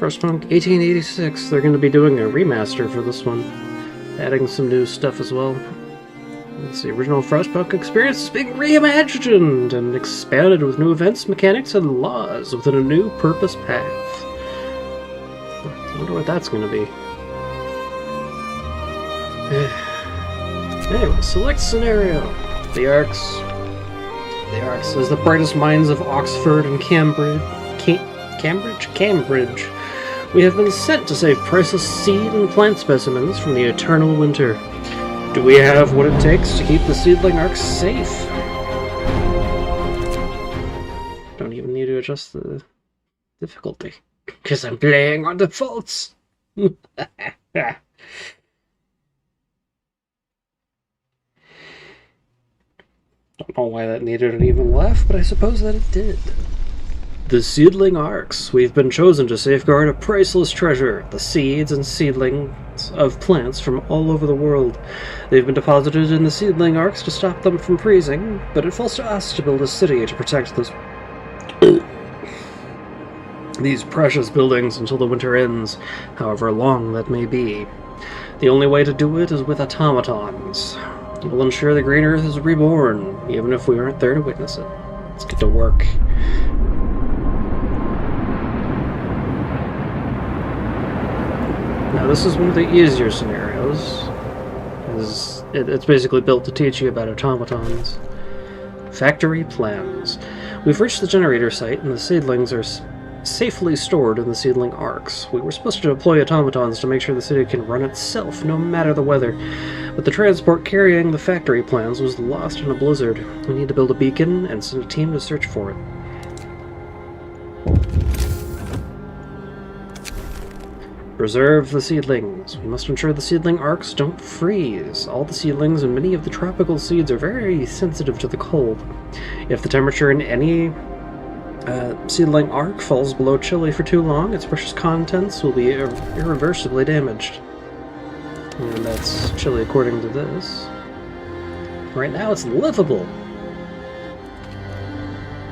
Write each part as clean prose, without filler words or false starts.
Frostpunk 1886, they're going to be doing a remaster for this one, adding some new stuff as well. The original Frostpunk experience is being reimagined and expanded with new events, mechanics, and laws within a new purpose path. I wonder what that's going to be. Anyway, select scenario. The Arks. The Arks is the brightest minds of Oxford and Cambridge. Cambridge. We have been sent to save priceless seed and plant specimens from the eternal winter. Do we have what it takes to keep the seedling Arks safe? Don't even need to adjust the difficulty, because I'm playing on defaults. Don't know why that needed an even laugh, but I suppose that it did. The seedling Arks. We've been chosen to safeguard a priceless treasure, the seeds and seedlings of plants from all over the world. They've been deposited in the seedling Arks to stop them from freezing, but it falls to us to build a city to protect these precious buildings until the winter ends, however long that may be. The only way to do it is with automatons. It will ensure the Green Earth is reborn, even if we aren't there to witness it. Let's get to work. Now, this is one of the easier scenarios, because it's basically built to teach you about automatons. Factory plans. We've reached the generator site, and the seedlings are safely stored in the seedling Arks. We were supposed to deploy automatons to make sure the city can run itself, no matter the weather, but the transport carrying the factory plans was lost in a blizzard. We need to build a beacon and send a team to search for it. Preserve the seedlings. We must ensure the seedling Arks don't freeze. All the seedlings and many of the tropical seeds are very sensitive to the cold. If the temperature in any seedling Ark falls below chilly for too long, its precious contents will be irreversibly damaged. And that's chilly according to this. Right now it's livable.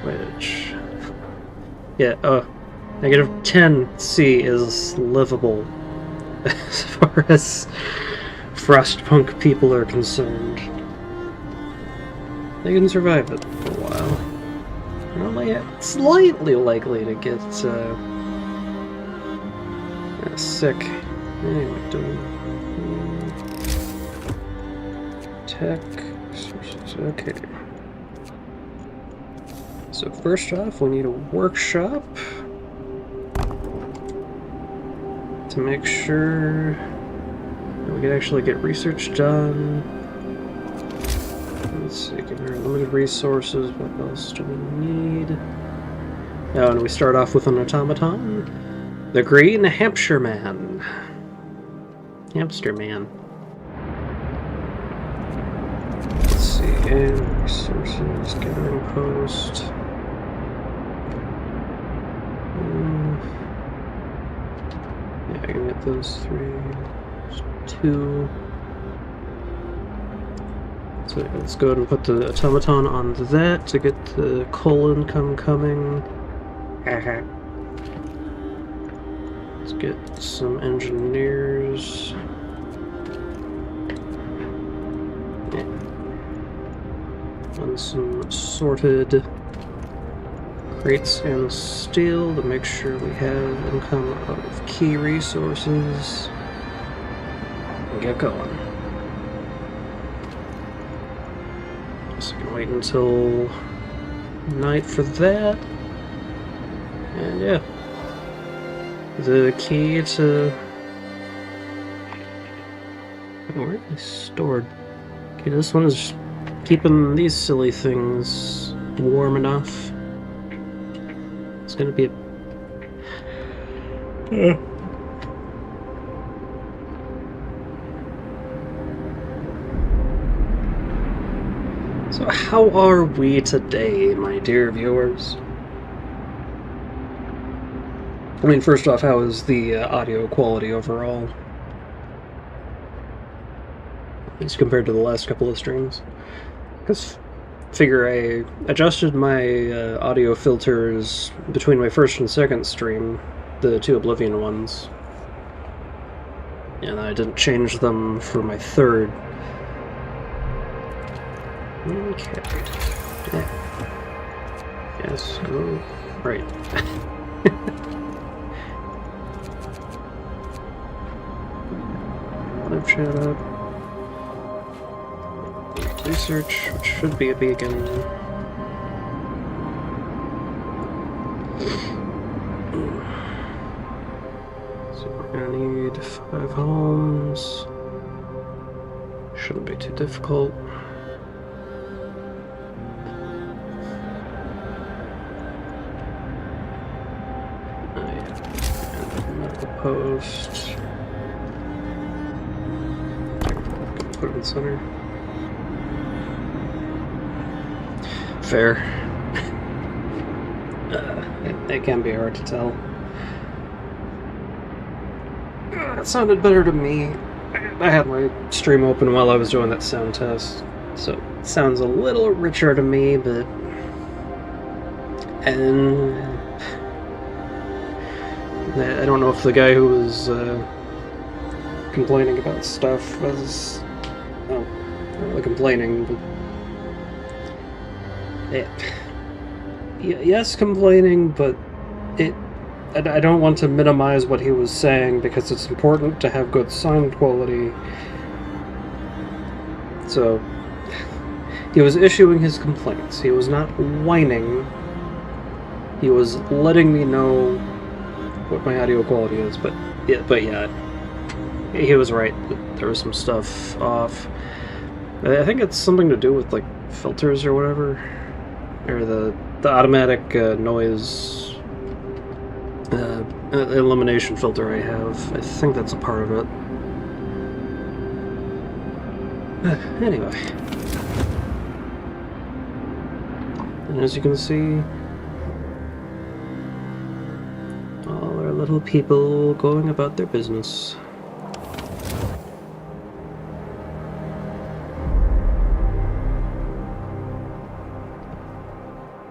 Which... yeah, -10C is livable as far as Frostpunk people are concerned. They can survive it for a while. They're only slightly likely to get sick. Anyway, tech sources. Okay. So first off, we need a workshop to make sure that we can actually get research done. Let's see, given our limited resources, what else do we need? Oh, and we start off with an automaton. The Green Hampshire Man. Hamster Man. Let's see, and resources, gathering post. Yeah, I can get those 3. 2. So let's go ahead and put the automaton on that to get the coal income coming. Let's get some engineers. And some sorted crates and steel to make sure we have income of key resources. And get going. So I can wait until night for that. And yeah. The key to... where are they stored? Okay, this one is keeping these silly things warm enough. It's gonna be a... So how are we today, my dear viewers? I mean, first off, how is the audio quality overall? At least compared to the last couple of streams. Because figure I adjusted my audio filters between my first and second stream the 2 Oblivion ones. And I didn't change them for my 3rd. Okay. Yeah. Yes, go right. Live chat up. Research, which should be a beacon. So we're gonna need 5 homes. Shouldn't be too difficult. Post. Put it in the center. Fair. It can be hard to tell. That sounded better to me. I had my stream open while I was doing that sound test, so it sounds a little richer to me, but... And... I don't know if the guy who was complaining about stuff was... Oh, not really complaining, but... Yes, complaining, but I don't want to minimize what he was saying because it's important to have good sound quality. So, he was issuing his complaints. He was not whining. He was letting me know what my audio quality is, but yeah, he was right. There was some stuff off. I think it's something to do with like filters or whatever, or the automatic noise elimination filter I have. I think that's a part of it. Anyway, and as you can see, all our little people going about their business.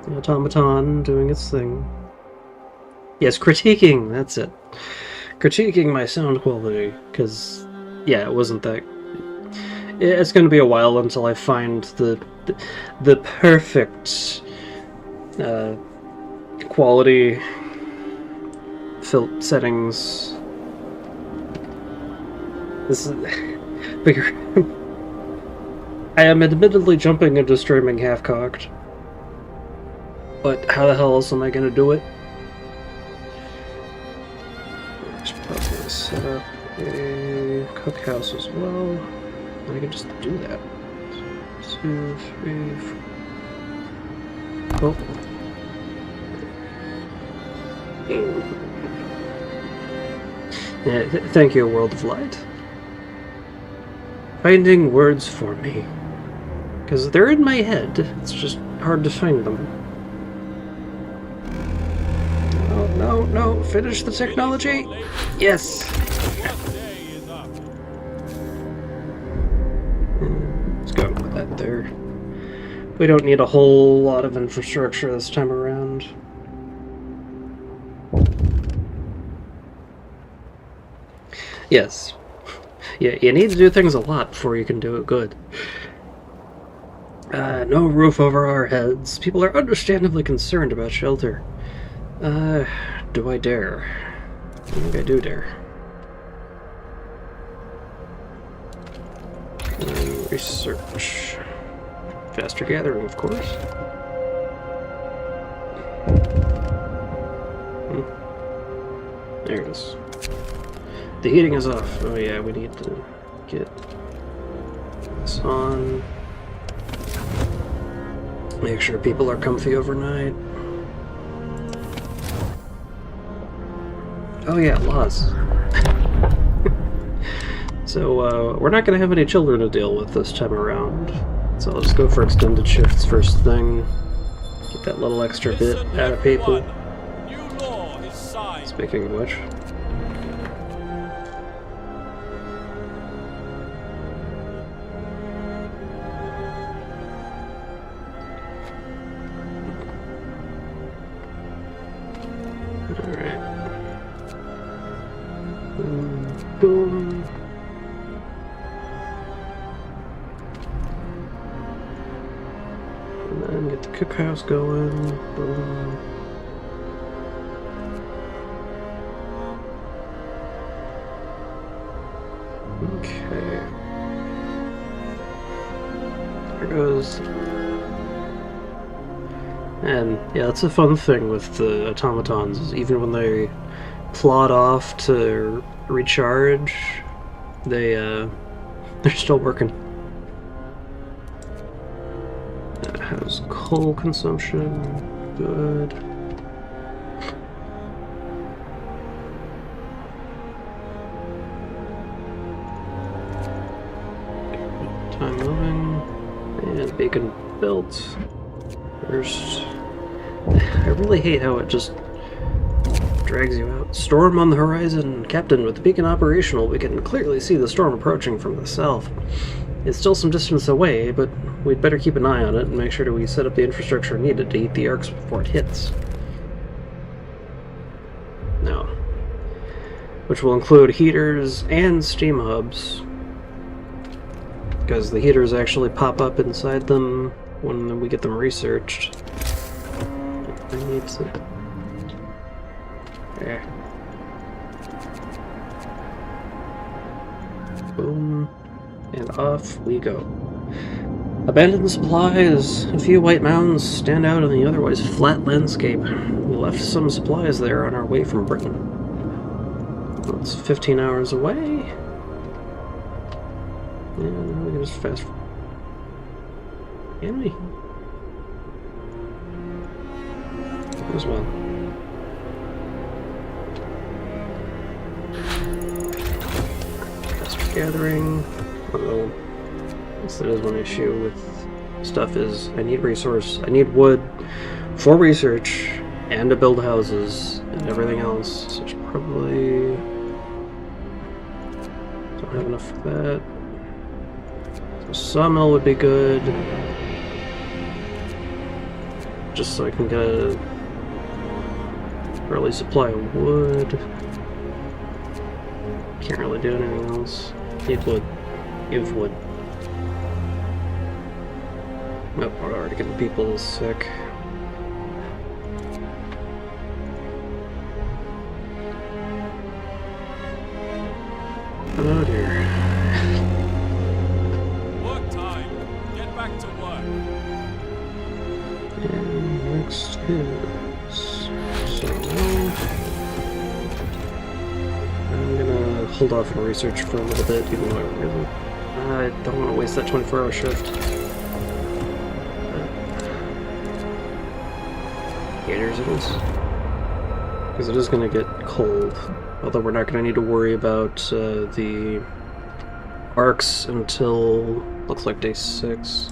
The automaton doing its thing. Yes, critiquing, that's it. Critiquing my sound quality, because, yeah, it wasn't that... It's going to be a while until I find the perfect quality settings. This is bigger. I am admittedly jumping into streaming half-cocked, but how the hell else am I going to do it? I should probably set up a cookhouse as well. I can just do that. 2, 3, 4. Oh. Yeah, thank you, World of Light. Finding words for me. Because they're in my head, it's just hard to find them. No, finish the technology! Yes! Let's go with that there. We don't need a whole lot of infrastructure this time around. Yes. Yeah, you need to do things a lot before you can do it good. No roof over our heads. People are understandably concerned about shelter. Do I dare? I think I do dare. Research. Faster gathering, of course. There it is. The heating is off. Oh yeah, we need to get this on. Make sure people are comfy overnight. Oh yeah, laws. So, we're not going to have any children to deal with this time around. So let's go for extended shifts first thing. Get that little extra bit out of people. Speaking of which. Boom, boom. And then get the cookhouse going. Boom. Okay. There goes. And yeah, that's a fun thing with the automatons, is even when they plod off to recharge, they're still working. That has coal consumption, good. Time moving, and beacon built. First, I really hate how it just drags you out. Storm on the horizon. Captain, with the beacon operational, we can clearly see the storm approaching from the south. It's still some distance away, but we'd better keep an eye on it and make sure that we set up the infrastructure needed to heat the Arks before it hits. No. Which will include heaters and steam hubs, because the heaters actually pop up inside them when we get them researched. I need to... Yeah. Boom. And off we go. Abandoned supplies. A few white mounds stand out in the otherwise flat landscape. We left some supplies there on our way from Britain. Well, it's 15 hours away. And we can just fast forward. Can we? As well. Faster gathering. Although, this is one issue with stuff is I need resource, I need wood for research and to build houses and everything else. So it's probably don't have enough for that. So sawmill would be good. Just so I can get a early supply of wood. Can't really do anything else. Need wood. Give wood. Oh, we're already getting people sick. Oh dear. Work time. Get back to work. And next is... So I'm gonna hold off on research for a little bit, even though I don't want to waste that 24-hour shift. Gators it is. Because it is going to get cold. Although we're not going to need to worry about the Arks until, looks like day 6.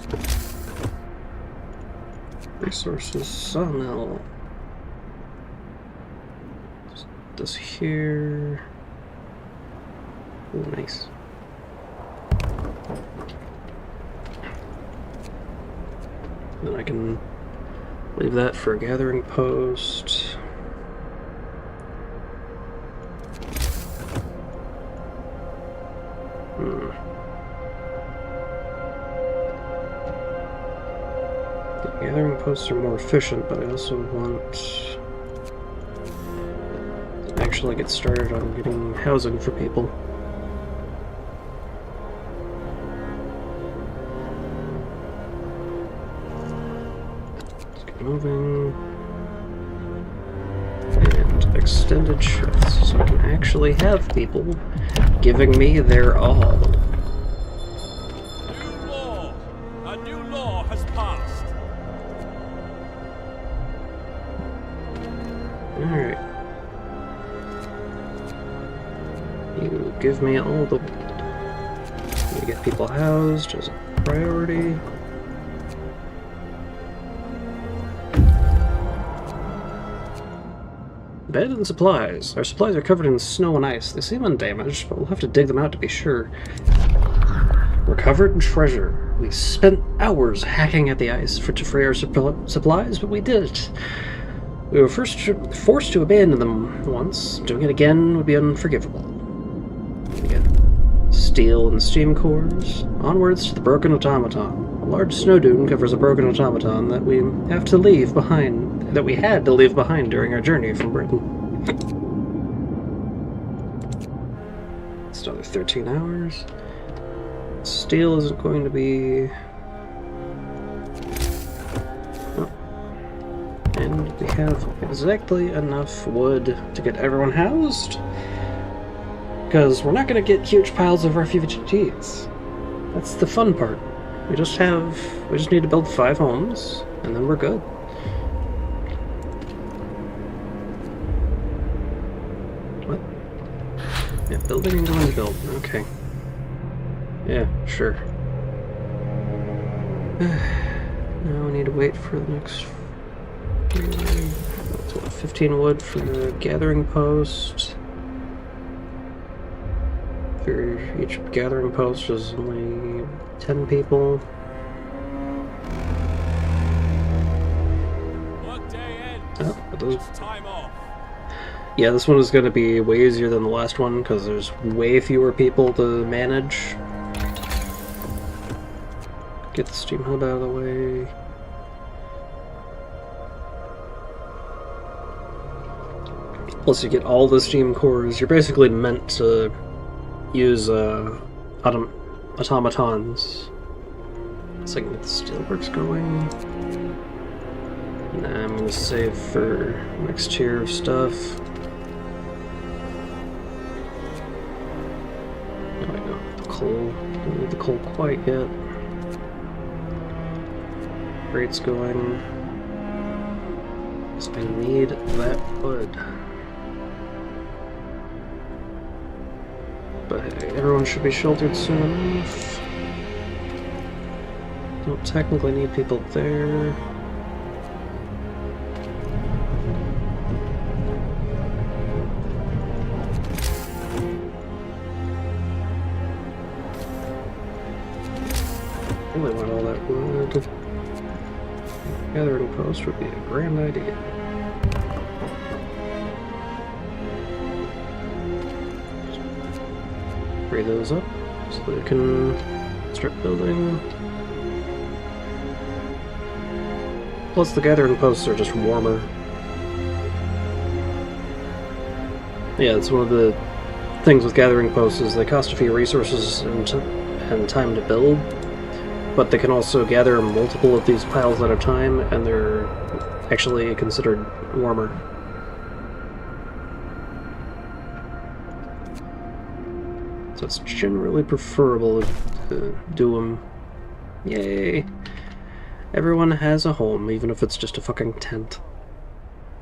Resources, sawmill. Just this here. Ooh, nice. Then I can leave that for a gathering post. The gathering posts are more efficient, but I also want to actually get started on getting housing for people. Moving and extended shifts, so I can actually have people giving me their all. New law. A new law has passed. Alright. You give me all the wood. You get people housed as a priority. Abandoned supplies. Our supplies are covered in snow and ice. They seem undamaged, but we'll have to dig them out to be sure. Recovered treasure. We spent hours hacking at the ice to free our supplies, but we did it. We were forced to abandon them once. Doing it again would be unforgivable. We get steel and steam cores. Onwards to the broken automaton. A large snow dune covers a broken automaton that we have to leave behind. That we had to leave behind during our journey from Britain. It's another 13 hours. Steel isn't going to be. And we have exactly enough wood to get everyone housed. Because we're not going to get huge piles of refugees. That's the fun part. We just need to build 5 homes, and then we're good. What? Yeah, building and going to build. Okay. Yeah, sure. Now we need to wait for the next 15 wood for the gathering post. For each gathering post is only 10 people. Workday ends. Oh, but those... Time off. Yeah, this one is going to be way easier than the last one because there's way fewer people to manage. Get the steam hub out of the way. Plus you get all the steam cores. You're basically meant to use automatons. So I can get the steelworks going. Nah, I'm gonna save for next tier of stuff. No, I don't have the coal. Don't need the coal quite yet. Rate's going. So I need that wood. But hey, everyone should be sheltered soon enough. Don't technically need people there. Really want all that wood. Gathering post would be a grand idea. Free those up so they can start building. Plus the gathering posts are just warmer. Yeah, it's one of the things with gathering posts is they cost a few resources and time to build, but they can also gather multiple of these piles at a time, and they're actually considered warmer. So it's generally preferable to do them. Yay! Everyone has a home, even if it's just a fucking tent.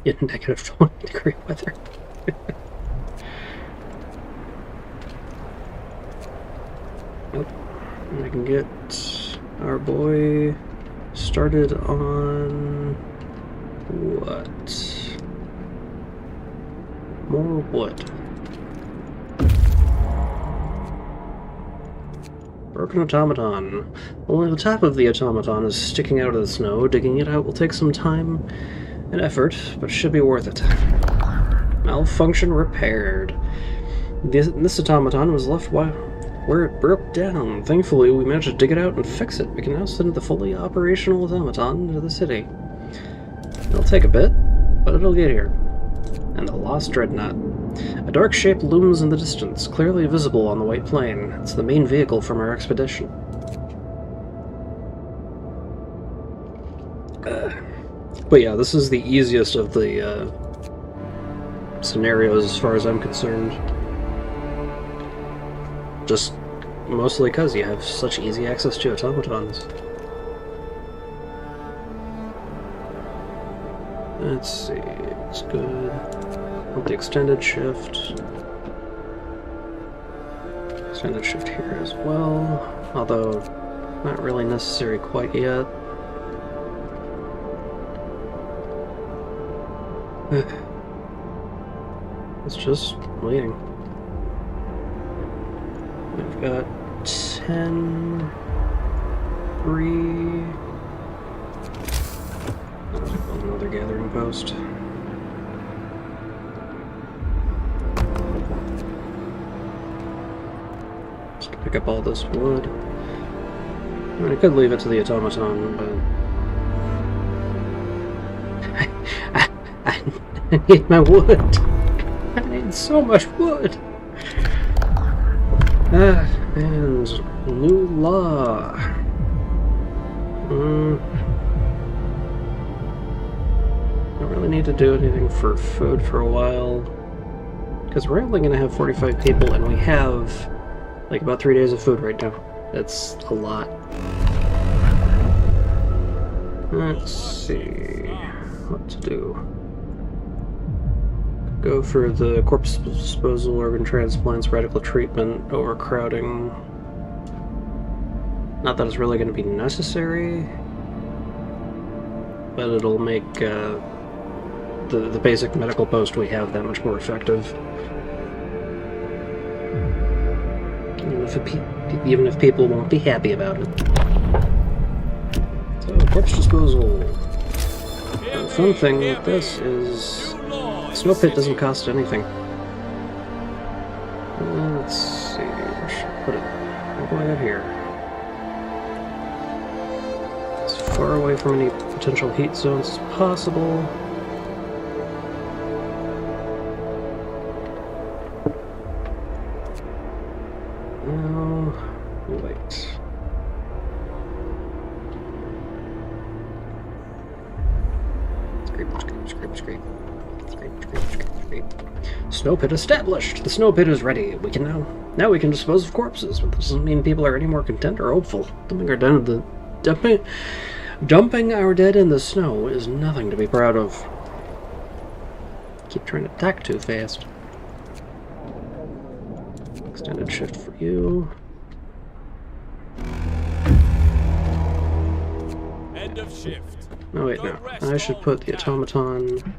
In negative 20 degree weather. Nope. And I can get our boy started on what? More wood. Broken automaton. Only the top of the automaton is sticking out of the snow. Digging it out will take some time and effort, but should be worth it. Malfunction repaired. This automaton was left where it broke down. Thankfully, we managed to dig it out and fix it. We can now send the fully operational automaton to the city. It'll take a bit, but it'll get here. And the lost dreadnought. A dark shape looms in the distance, clearly visible on the white plain. It's the main vehicle from our expedition. But yeah, this is the easiest of the scenarios as far as I'm concerned. Just mostly because you have such easy access to automatons. Let's see, it's good. Want the extended shift. Extended shift here as well, although not really necessary quite yet. It's just waiting. We've got 10, 3. Another gathering post. Just to pick up all this wood. I mean, I could leave it to the automaton, but I need my wood. I need so much wood. And new law. Don't really need to do anything for food for a while, because we're only going to have 45 people, and we have like about 3 days of food right now. That's a lot. Let's see what to do. Go for the corpse disposal, organ transplants, radical treatment, overcrowding. Not that it's really going to be necessary, but it'll make the basic medical post we have that much more effective. Even if people won't be happy about it. So, corpse disposal. The fun thing with this is the snow pit doesn't cost anything. Let's see, where should I put it? What do I have here? As far away from any potential heat zones as possible. Now, wait. Scrape. Snow pit established. The snow pit is ready. We can now we can dispose of corpses, but this doesn't mean people are any more content or hopeful. Dumping our dead in the snow is nothing to be proud of. Keep trying to attack too fast. Extended shift for you. End of shift. Oh wait, no. I should put the automaton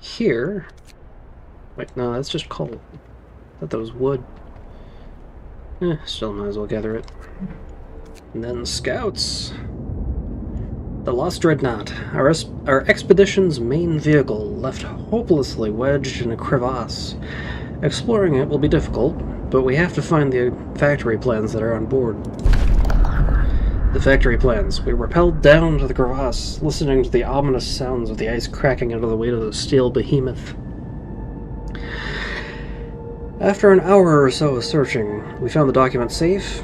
here. Wait, no, that's just coal. I thought that was wood. Still might as well gather it. And then scouts. The Lost Dreadnought, our expedition's main vehicle, left hopelessly wedged in a crevasse. Exploring it will be difficult, but we have to find the factory plans that are on board. The factory plans. We rappelled down to the crevasse, listening to the ominous sounds of the ice cracking under the weight of the steel behemoth. After an hour or so of searching, we found the document safe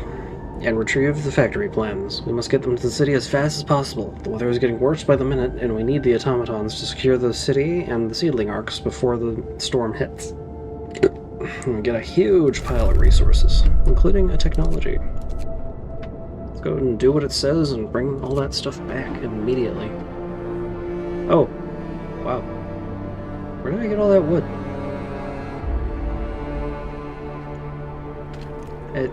and retrieved the factory plans. We must get them to the city as fast as possible. The weather is getting worse by the minute, and we need the automatons to secure the city and the seedling arcs before the storm hits. And we get a huge pile of resources, including a technology. Let's go and do what it says and bring all that stuff back immediately. Oh, wow. Where did I get all that wood? I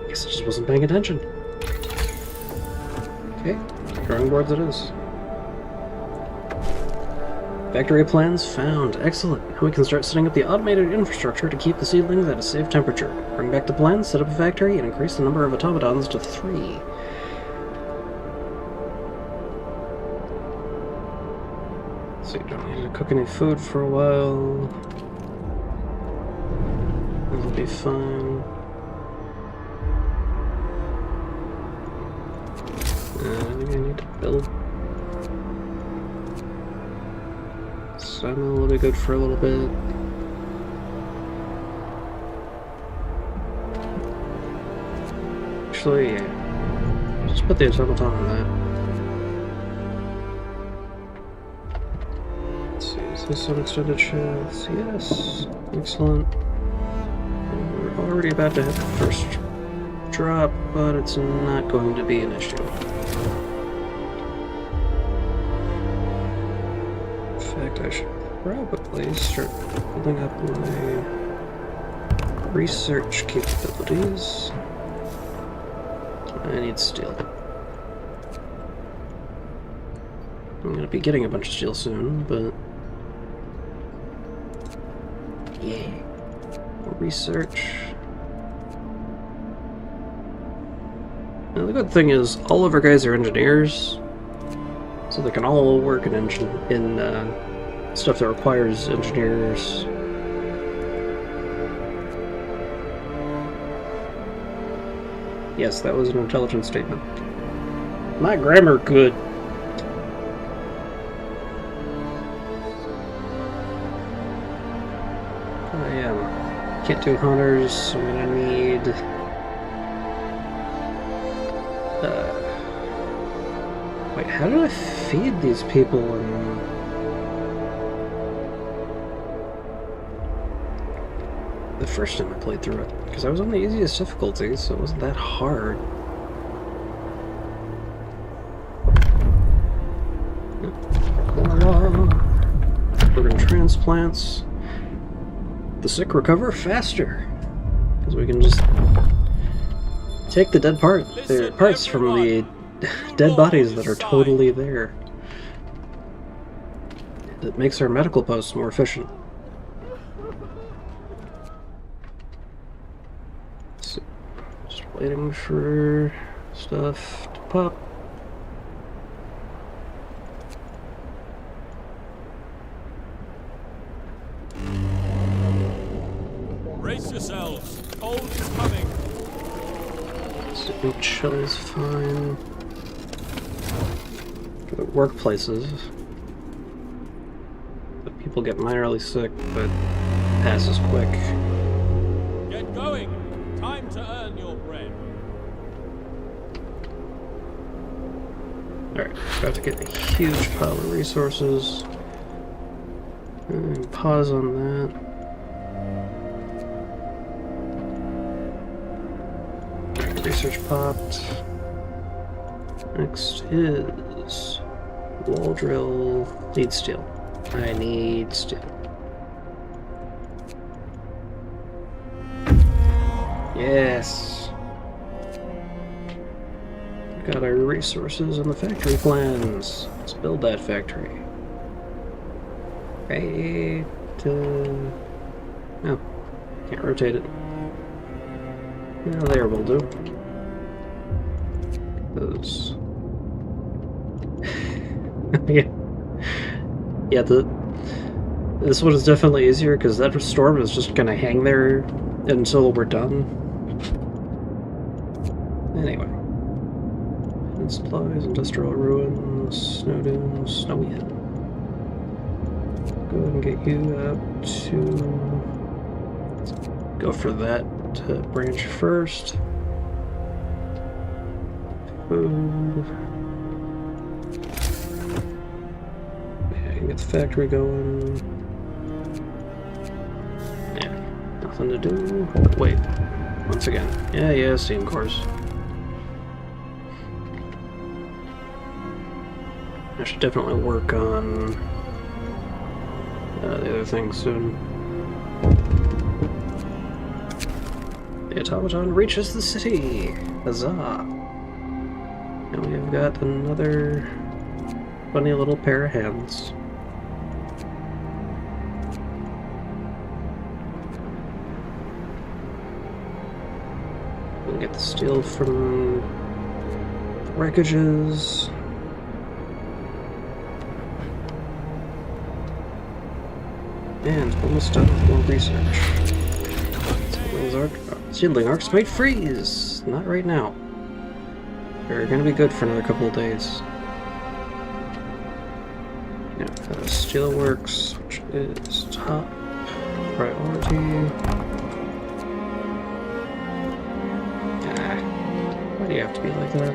guess I just wasn't paying attention. Okay, drawing boards it is. Factory plans found. Excellent. Now we can start setting up the automated infrastructure to keep the seedlings at a safe temperature. Bring back the plans, set up a factory, and increase the number of automatons to 3. So you don't need to cook any food for a while. That'll be fine. I think I need to build. Sawmill will be good for a little bit. Actually, yeah. Just put the automaton on that. Let's see, is this an extended shifts? Yes. Excellent. We're already about to hit the first drop, but it's not going to be an issue. In fact, I should probably start building up my research capabilities. I need steel. I'm going to be getting a bunch of steel soon, but yeah. More research. Now the good thing is all of our guys are engineers, so they can all work in stuff that requires engineers. Yes, that was an intelligent statement. My grammar good. I can't do hunters, so I'm gonna need wait, how did I feed these people the first time I played through it? Because I was on the easiest difficulty, so it wasn't that hard. Organ transplants. The sick recover faster. Because we can just take the dead parts from the dead bodies that are totally there. It makes our medical posts more efficient. So, just waiting for stuff to pop. Brace yourselves. Cold is coming. So chill is fine. For the workplaces, but people get minorly sick, but passes quick. Get going. Time to earn your bread. Alright, about to get a huge pile of resources. And pause on that. Research popped. Next is wall drill. Need steel. I need steel. Yes. Got our resources and the factory plans. Let's build that factory. Right. No, can't rotate it. Yeah, there will do. Those. yeah. This one is definitely easier because that storm is just gonna hang there until we're done. Anyway, and supplies, industrial ruins, snow dunes, snowy hill. Go ahead and get you out to go for that branch first. Food. Yeah, get the factory going. Yeah, nothing to do. Wait, once again. Yeah, steam cores. I should definitely work on the other thing soon. The automaton reaches the city! Huzzah! Now we have got another funny little pair of hands. We'll get the steel from wreckages. And almost done with more research. Seedling arcs might freeze! Not right now. They're gonna be good for another couple of days. Yeah, Steelworks, which is top priority. Why do you have to be like that?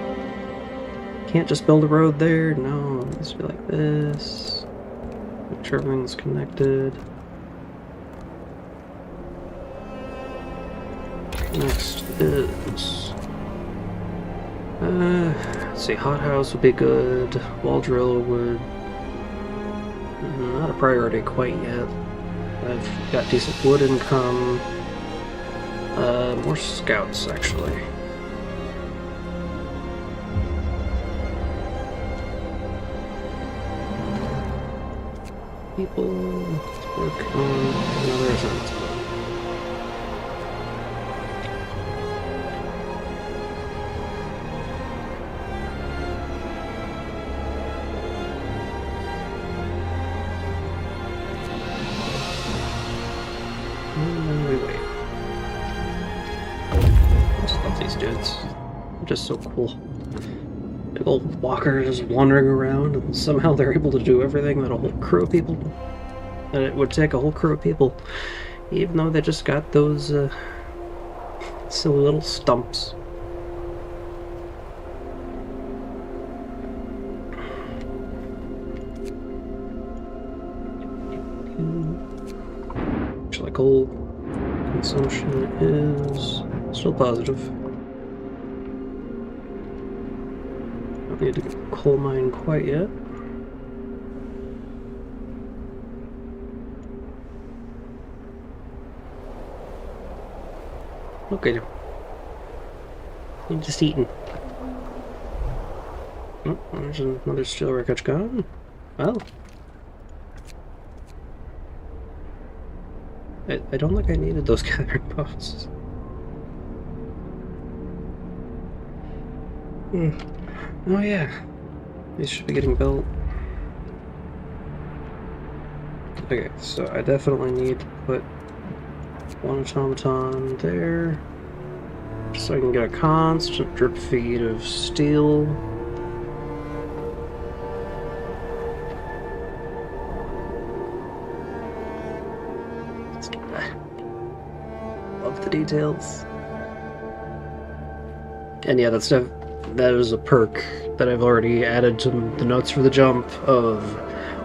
Can't just build a road there? No, it needs to be like this. Make sure everything's connected. Next is let's see, hothouse would be good. Wall drill would not a priority quite yet. I've got decent wood income. More scouts actually. People, let's work on another assignment. And then we wait. I just love these dudes. just so cool. Big old walker just wandering around, and somehow they're able to do everything that a whole crew of people... that it would take a whole crew of people, even though they just got those silly little stumps. Actually, coal consumption is still positive. Don't need to coal mine quite yet. Okay. I'm just eating. Oh, there's another steel wreckage gone. Well. I don't think I needed those gathering posts. Oh yeah. These should be getting built. Okay, so I definitely need to put one automaton there, so I can get a constant drip feed of steel. Love the details. And yeah, that is a perk that I've already added to the notes for the jump of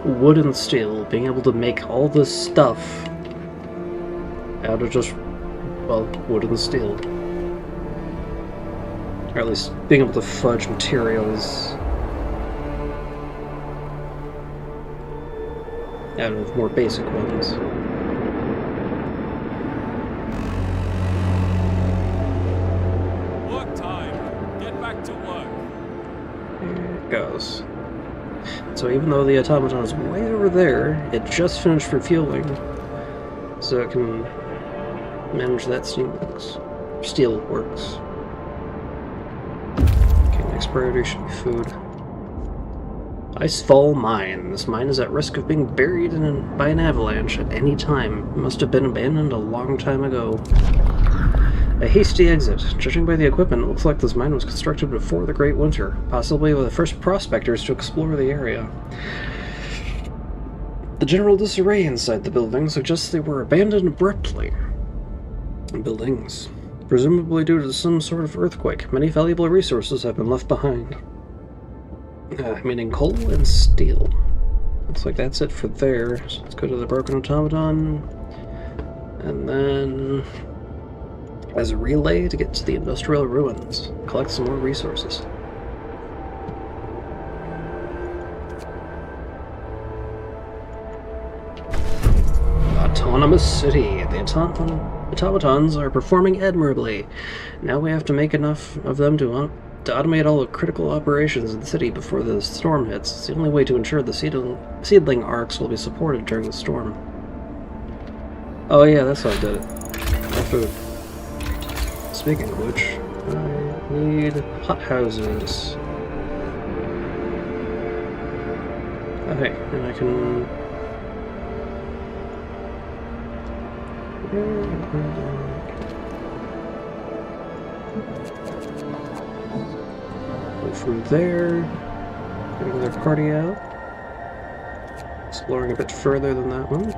wood and steel, being able to make all this stuff out of just, well, wood and steel. Or at least being able to fudge materials out of more basic ones. Work time. Get back to work. Here it goes. So even though the automaton is way over there, it just finished refueling, so it can manage that steelworks. Okay, next priority should be food. Icefall Mine. This mine is at risk of being buried by an avalanche at any time. It must have been abandoned a long time ago. A hasty exit. Judging by the equipment, it looks like this mine was constructed before the Great Winter, possibly with the first prospectors to explore the area. The general disarray inside the building suggests they were abandoned abruptly. Buildings. Presumably due to some sort of earthquake, many valuable resources have been left behind. Meaning coal and steel. Looks like that's it for there. So let's go to the broken automaton. And then as a relay to get to the industrial ruins. Collect some more resources. Autonomous City. The automatons are performing admirably. Now we have to make enough of them to automate all the critical operations in the city before the storm hits. It's the only way to ensure the seedling arcs will be supported during the storm. Oh yeah, that's how I did it. My food. Speaking of which, I need hothouses. Okay, and I can... Go from there, get another party out. Exploring a bit further than that one.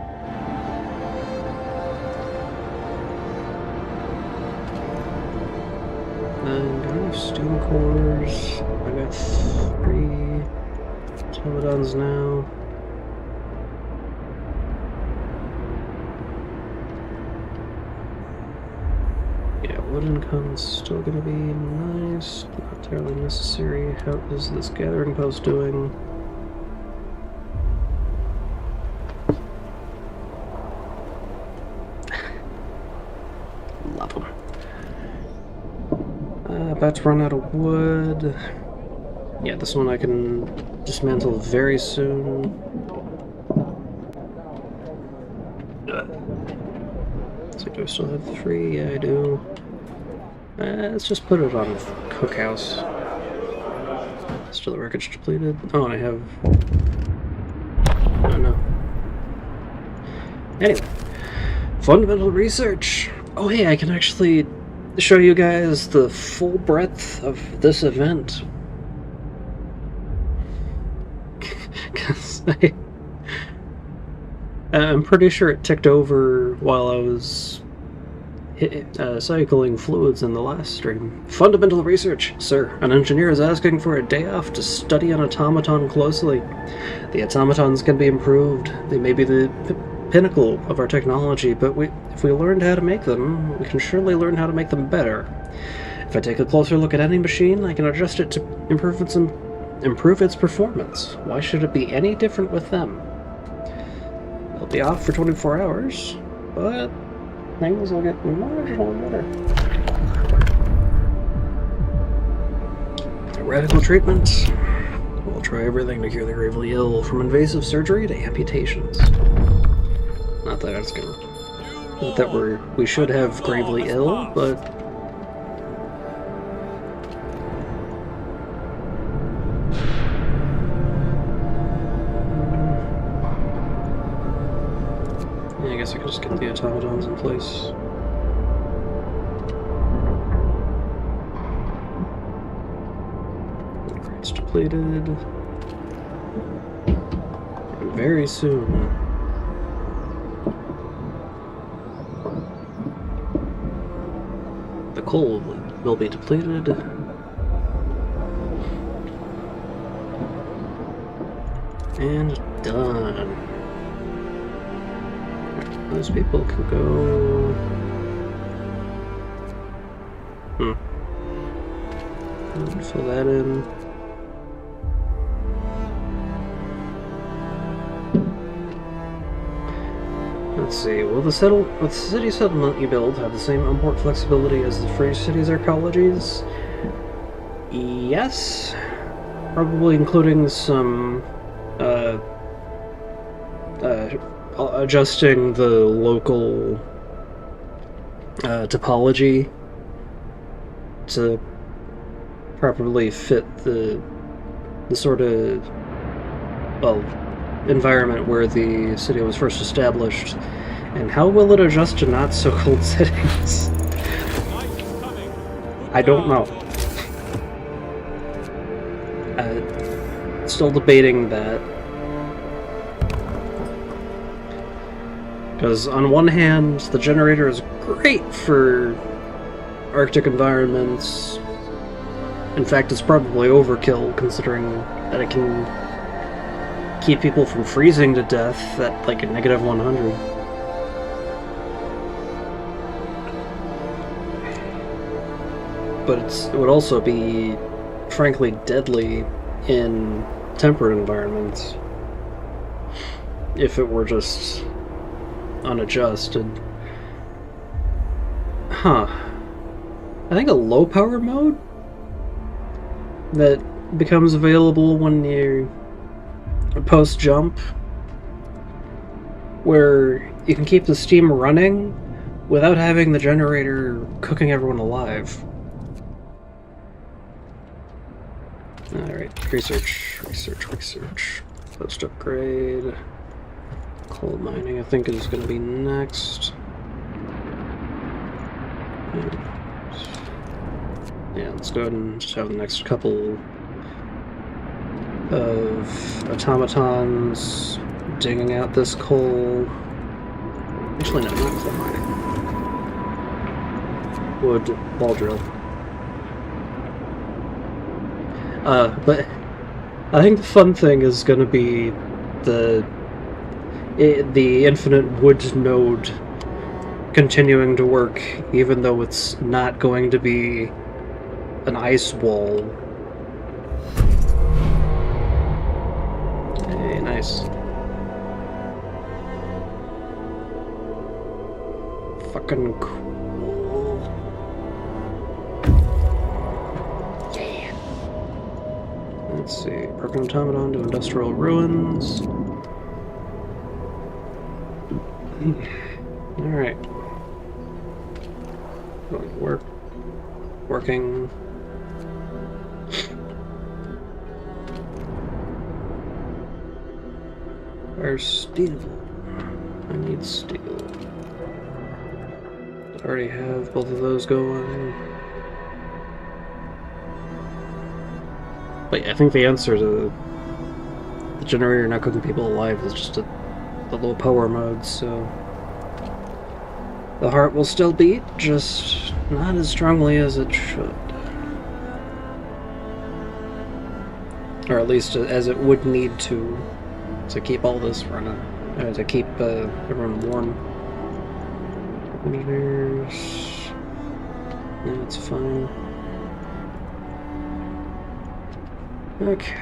And do I have steam cores? I got 3 automatons now. Yeah, wooden con's still gonna be nice, not terribly necessary. How is this gathering post doing? Love them. About to run out of wood. Yeah, this one I can dismantle very soon. So do I still have 3? Yeah, I do. Let's just put it on cookhouse. Still the wreckage depleted. Oh, and I have... Oh no. Anyway. Fundamental research! Oh hey, I can actually show you guys the full breadth of this event. Because I'm pretty sure it ticked over while I was cycling fluids in the last stream. Fundamental research, sir. An engineer is asking for a day off to study an automaton closely. The automatons can be improved. They may be the pinnacle of our technology, but if we learned how to make them, we can surely learn how to make them better. If I take a closer look at any machine, I can adjust it to improve its performance. Why should it be any different with them? They'll be off for 24 hours, but things will get marginally better. Radical treatment. We'll try everything to cure the gravely ill, from invasive surgery to amputations. Not that it's gonna. Not that we should have gravely ill, but. Yeah, I guess I could just get the automatons in place. Crates depleted. And very soon. The coal will be depleted. And done. Those people can go. Fill that in. Let's see. Will the city settlement you build have the same import flexibility as the Free Cities arcologies? Yes. Probably including some adjusting the local topology to properly fit the sort of, well, environment where the city was first established. And how will it adjust to not so cold settings? I don't know. Still debating that. Because on one hand, the generator is great for Arctic environments. In fact, it's probably overkill, considering that it can keep people from freezing to death at like a negative 100. But it would also be, frankly, deadly in temperate environments if it were just unadjusted. Huh. I think a low power mode that becomes available when you post jump, where you can keep the steam running without having the generator cooking everyone alive. Alright, research. Post upgrade. Coal mining, I think, is going to be next. Yeah, let's go ahead and just have the next couple of automatons digging out this coal. Actually, no, not coal mining. Wood ball drill. But I think the fun thing is going to be the infinite wood node continuing to work, even though it's not going to be an ice wall. Hey, nice. Fucking cool. Yeah. Let's see. Broken automaton to industrial ruins. Alright. Going to work. Working. Where's steel? I need steel. I already have both of those going. But yeah, I think the answer to the generator not cooking people alive is just the low power mode, so the heart will still beat, just not as strongly as it should. Or at least as it would need to keep all this running, to keep everyone warm. Engineers, yeah, it's fine. Okay.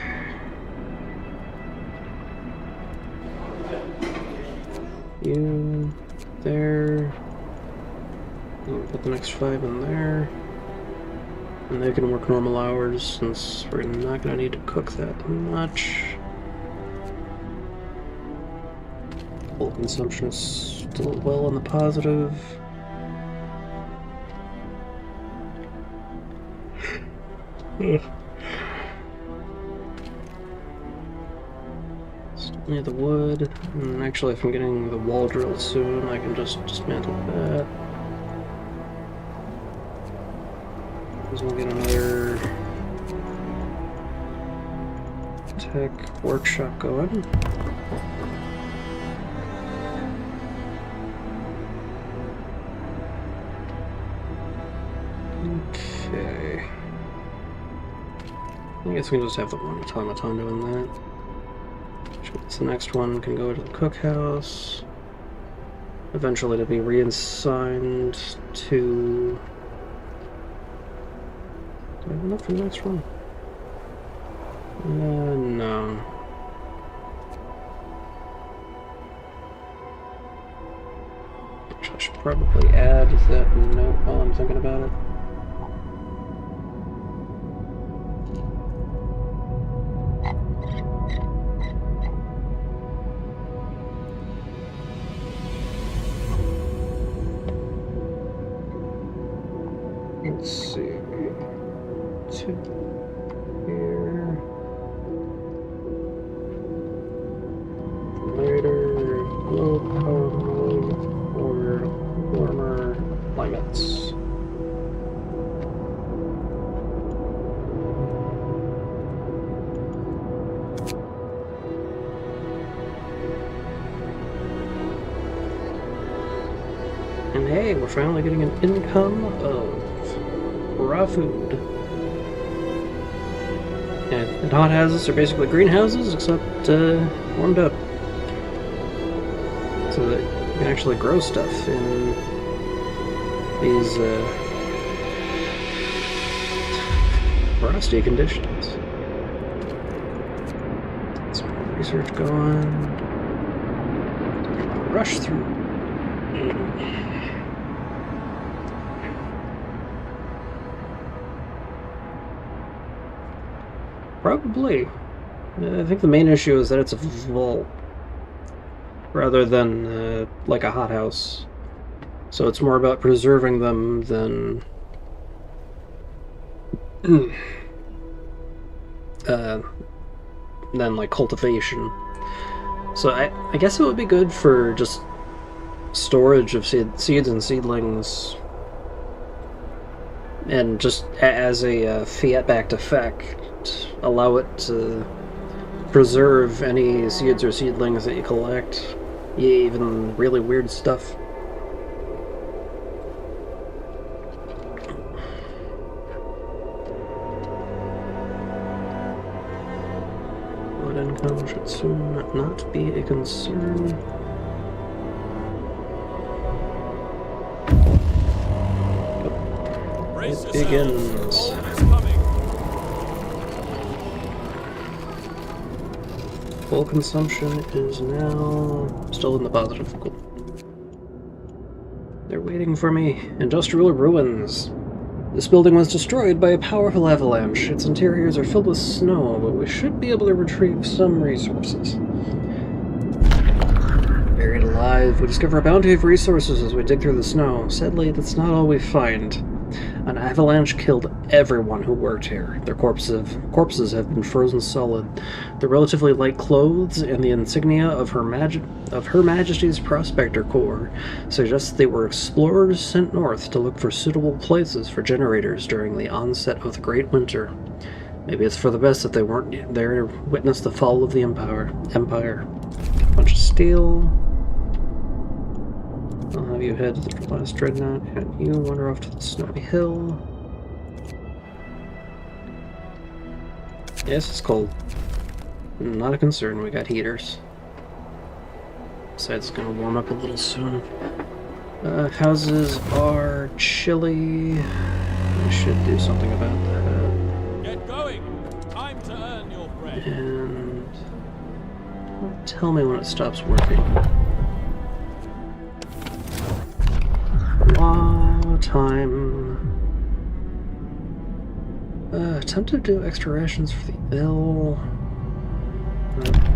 You there. I'll put the next 5 in there. And they can work normal hours since we're not going to need to cook that much. Fuel consumption is still well on the positive. Still need the wood. And actually, if I'm getting the wall drilled soon, I can just dismantle that. We'll get another tech workshop going. Okay. I guess we can just have the one automaton doing that. So the next one can go to the cookhouse. Eventually to be reassigned to... Do I have enough for the next one? No. Actually, I should probably add that note while I'm thinking about it. Let's see. 2 here. Later, low power mode or warmer climates. And hey, we're finally getting an income of raw food. And hot houses are basically greenhouses, except warmed up. So that you can actually grow stuff in these frosty conditions. Some more research going. Rush through. Probably. I think the main issue is that it's a vault rather than like a hothouse. So it's more about preserving them than like cultivation. So I guess it would be good for just storage of seeds and seedlings, and just as a fiat-backed effect, allow it to preserve any seeds or seedlings that you collect, even really weird stuff. Blood income should soon not be a concern. It begins. Full consumption is now still in the positive. Cool. They're waiting for me. Industrial ruins. This building was destroyed by a powerful avalanche. Its interiors are filled with snow, but we should be able to retrieve some resources. Buried alive, we discover a bounty of resources as we dig through the snow. Sadly, that's not all we find. An avalanche killed everyone who worked here. Their corpses have been frozen solid. The relatively light clothes and the insignia of Her Majesty's Prospector Corps suggest they were explorers sent north to look for suitable places for generators during the onset of the Great Winter. Maybe it's for the best that they weren't there to witness the fall of the Empire. A bunch of steel. I'll have you head to the last dreadnought, and you wander off to the snowy hill. Yes, it's cold. Not a concern, we got heaters. Besides, it's gonna warm up a little soon. Houses are chilly. I should do something about that. Get going! Time to earn your bread. And tell me when it stops working. Time. Attempt to do extra rations for the ill.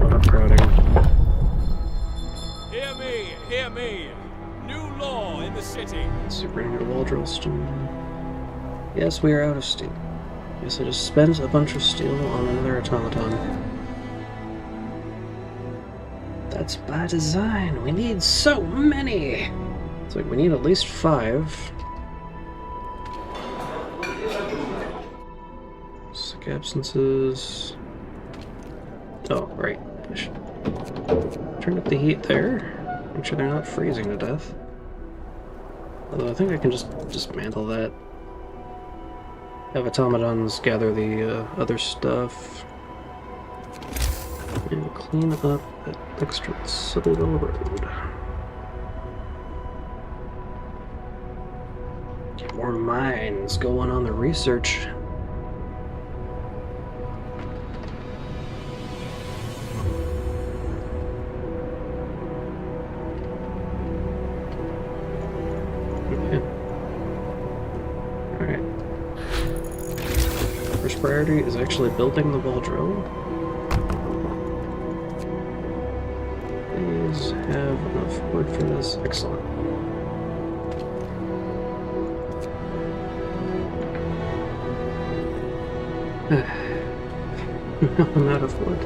Overcrowding. Hear me! New law in the city. Superannual wall drill stone. Yes, we are out of steel. Yes, I just spent a bunch of steel on another automaton. That's by design. We need so many! It's like we need at least 5. Sick absences. Oh, right. I should turn up the heat there. Make sure they're not freezing to death. Although I think I can just dismantle that. Have automatons gather the other stuff. And clean up that extracellular road. Get more mines going on the research. Priority is actually building the wall drill. Please have enough wood for this. Excellent. Now I'm out of wood.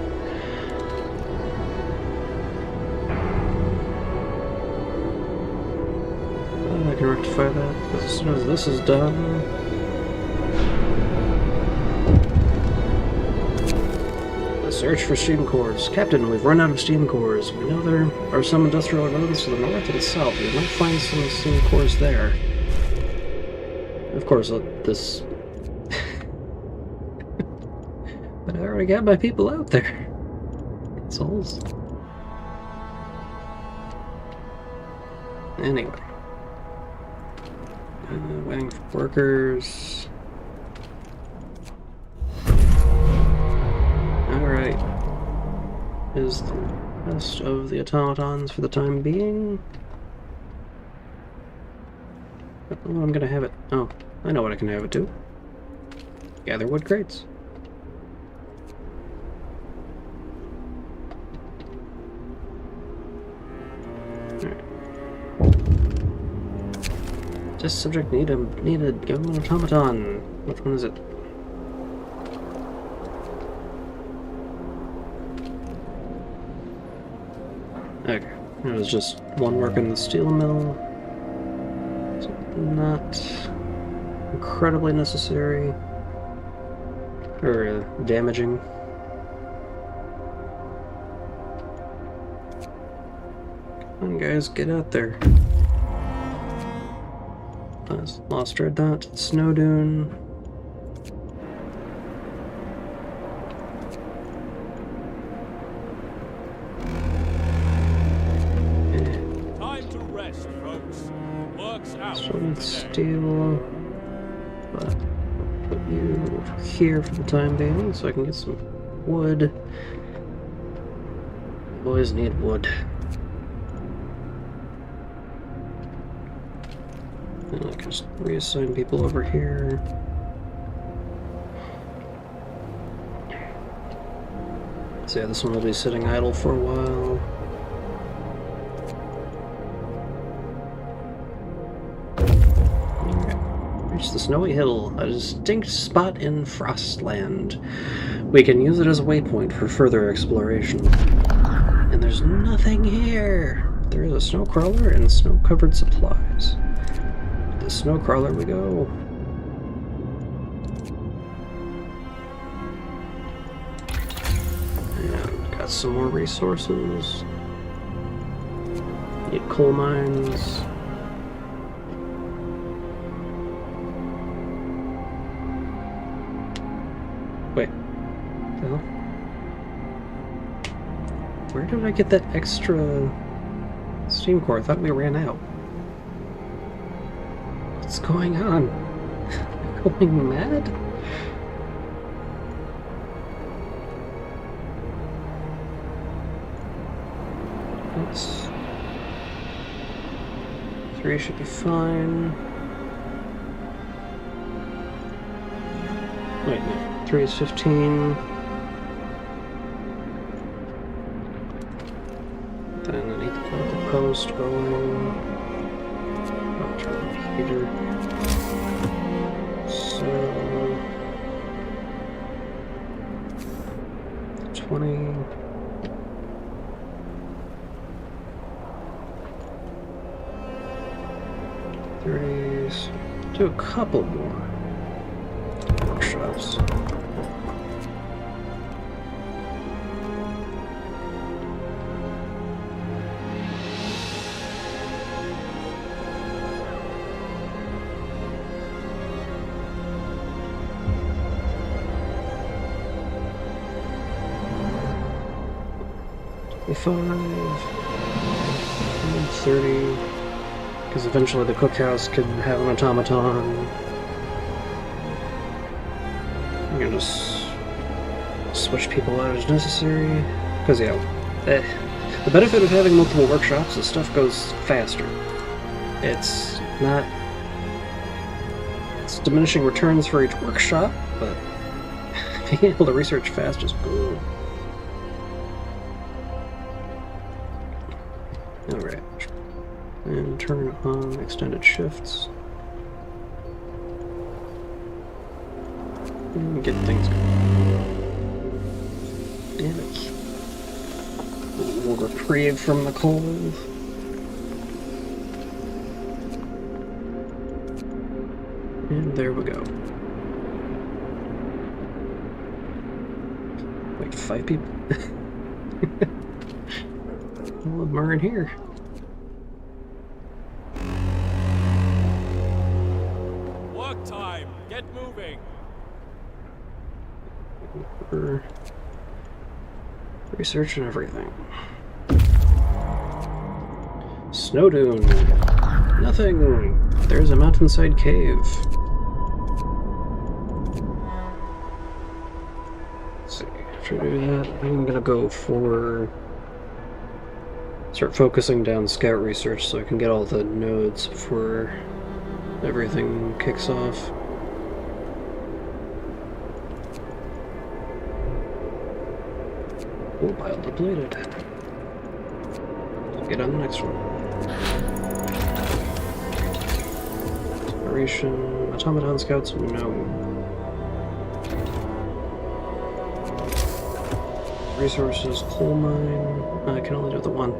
I can rectify that because as soon as this is done. Search for steam cores. Captain, we've run out of steam cores. We know there are some industrial roads to the north and south. We might find some steam cores there. Of course, this... But I already got my people out there. Assholes. Anyway. Waiting for workers. Alright. Is the rest of the automatons for the time being? Oh, I'm gonna have it. Oh, I know what I can have it do. Gather wood crates. Alright. Test subject needed government automaton. Which one is it? Okay, there was just one working the steel mill. So not incredibly necessary. Or damaging. Come on guys, get out there. Lost Dreadnought, Snow Dune. Steel, but I'll put you over here for the time being so I can get some wood. Boys need wood. And I can just reassign people over here. So yeah, this one will be sitting idle for a while. reached the snowy hill, a distinct spot in Frostland. We can use it as a waypoint for further exploration. And there's nothing here. There is a snow crawler and snow-covered supplies. The snow crawler we go. And got some more resources. Need coal mines. Wait. The hell? Where did I get that extra steam core? I thought we ran out. What's going on? Going mad? Oops. 3 should be fine. Wait, no. 3 is 15. Then I need the political post going. I'll turn the heater. So 20. Do a couple more workshops. $25, 30. Because eventually the cookhouse could have an automaton. I'm gonna just switch people out as necessary. Because, yeah, the benefit of having multiple workshops is stuff goes faster. It's not... It's diminishing returns for each workshop, but being able to research fast is cool. Alright. And turn on extended shifts. And get things going. Damn it. We'll reprieve from the cold. And there we go. Wait, 5 people? All of them are in here. Work time. Get moving. For research and everything. Snow dune. Nothing. There's a mountainside cave. Let's see. After I do that, I'm gonna go for... start focusing down scout research so I can get all the nodes before everything kicks off. Oh, pile depleted. Get on the next one. Exploration. Automaton scouts? No. Resources, coal mine. I can only do the one.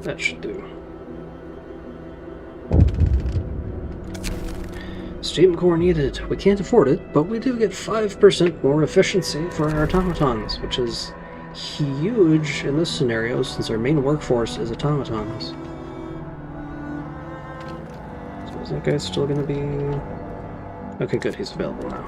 That should do. Steam core needed. We can't afford it, but we do get 5% more efficiency for our automatons, which is huge in this scenario since our main workforce is automatons. So is that guy still gonna be... Okay, good, he's available now.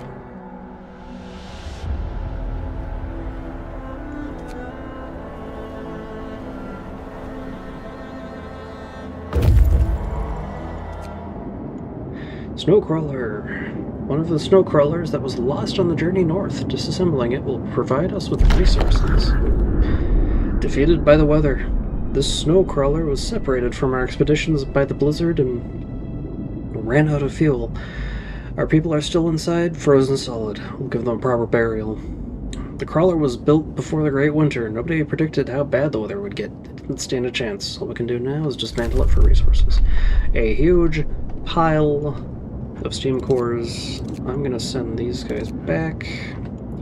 Snowcrawler. One of the snowcrawlers that was lost on the journey north. Disassembling it will provide us with resources. Defeated by the weather. This snowcrawler was separated from our expeditions by the blizzard and ran out of fuel. Our people are still inside, frozen solid. We'll give them a proper burial. The crawler was built before the Great Winter. Nobody predicted how bad the weather would get. It didn't stand a chance. All we can do now is dismantle it for resources. A huge pile of steam cores. I'm gonna send these guys back.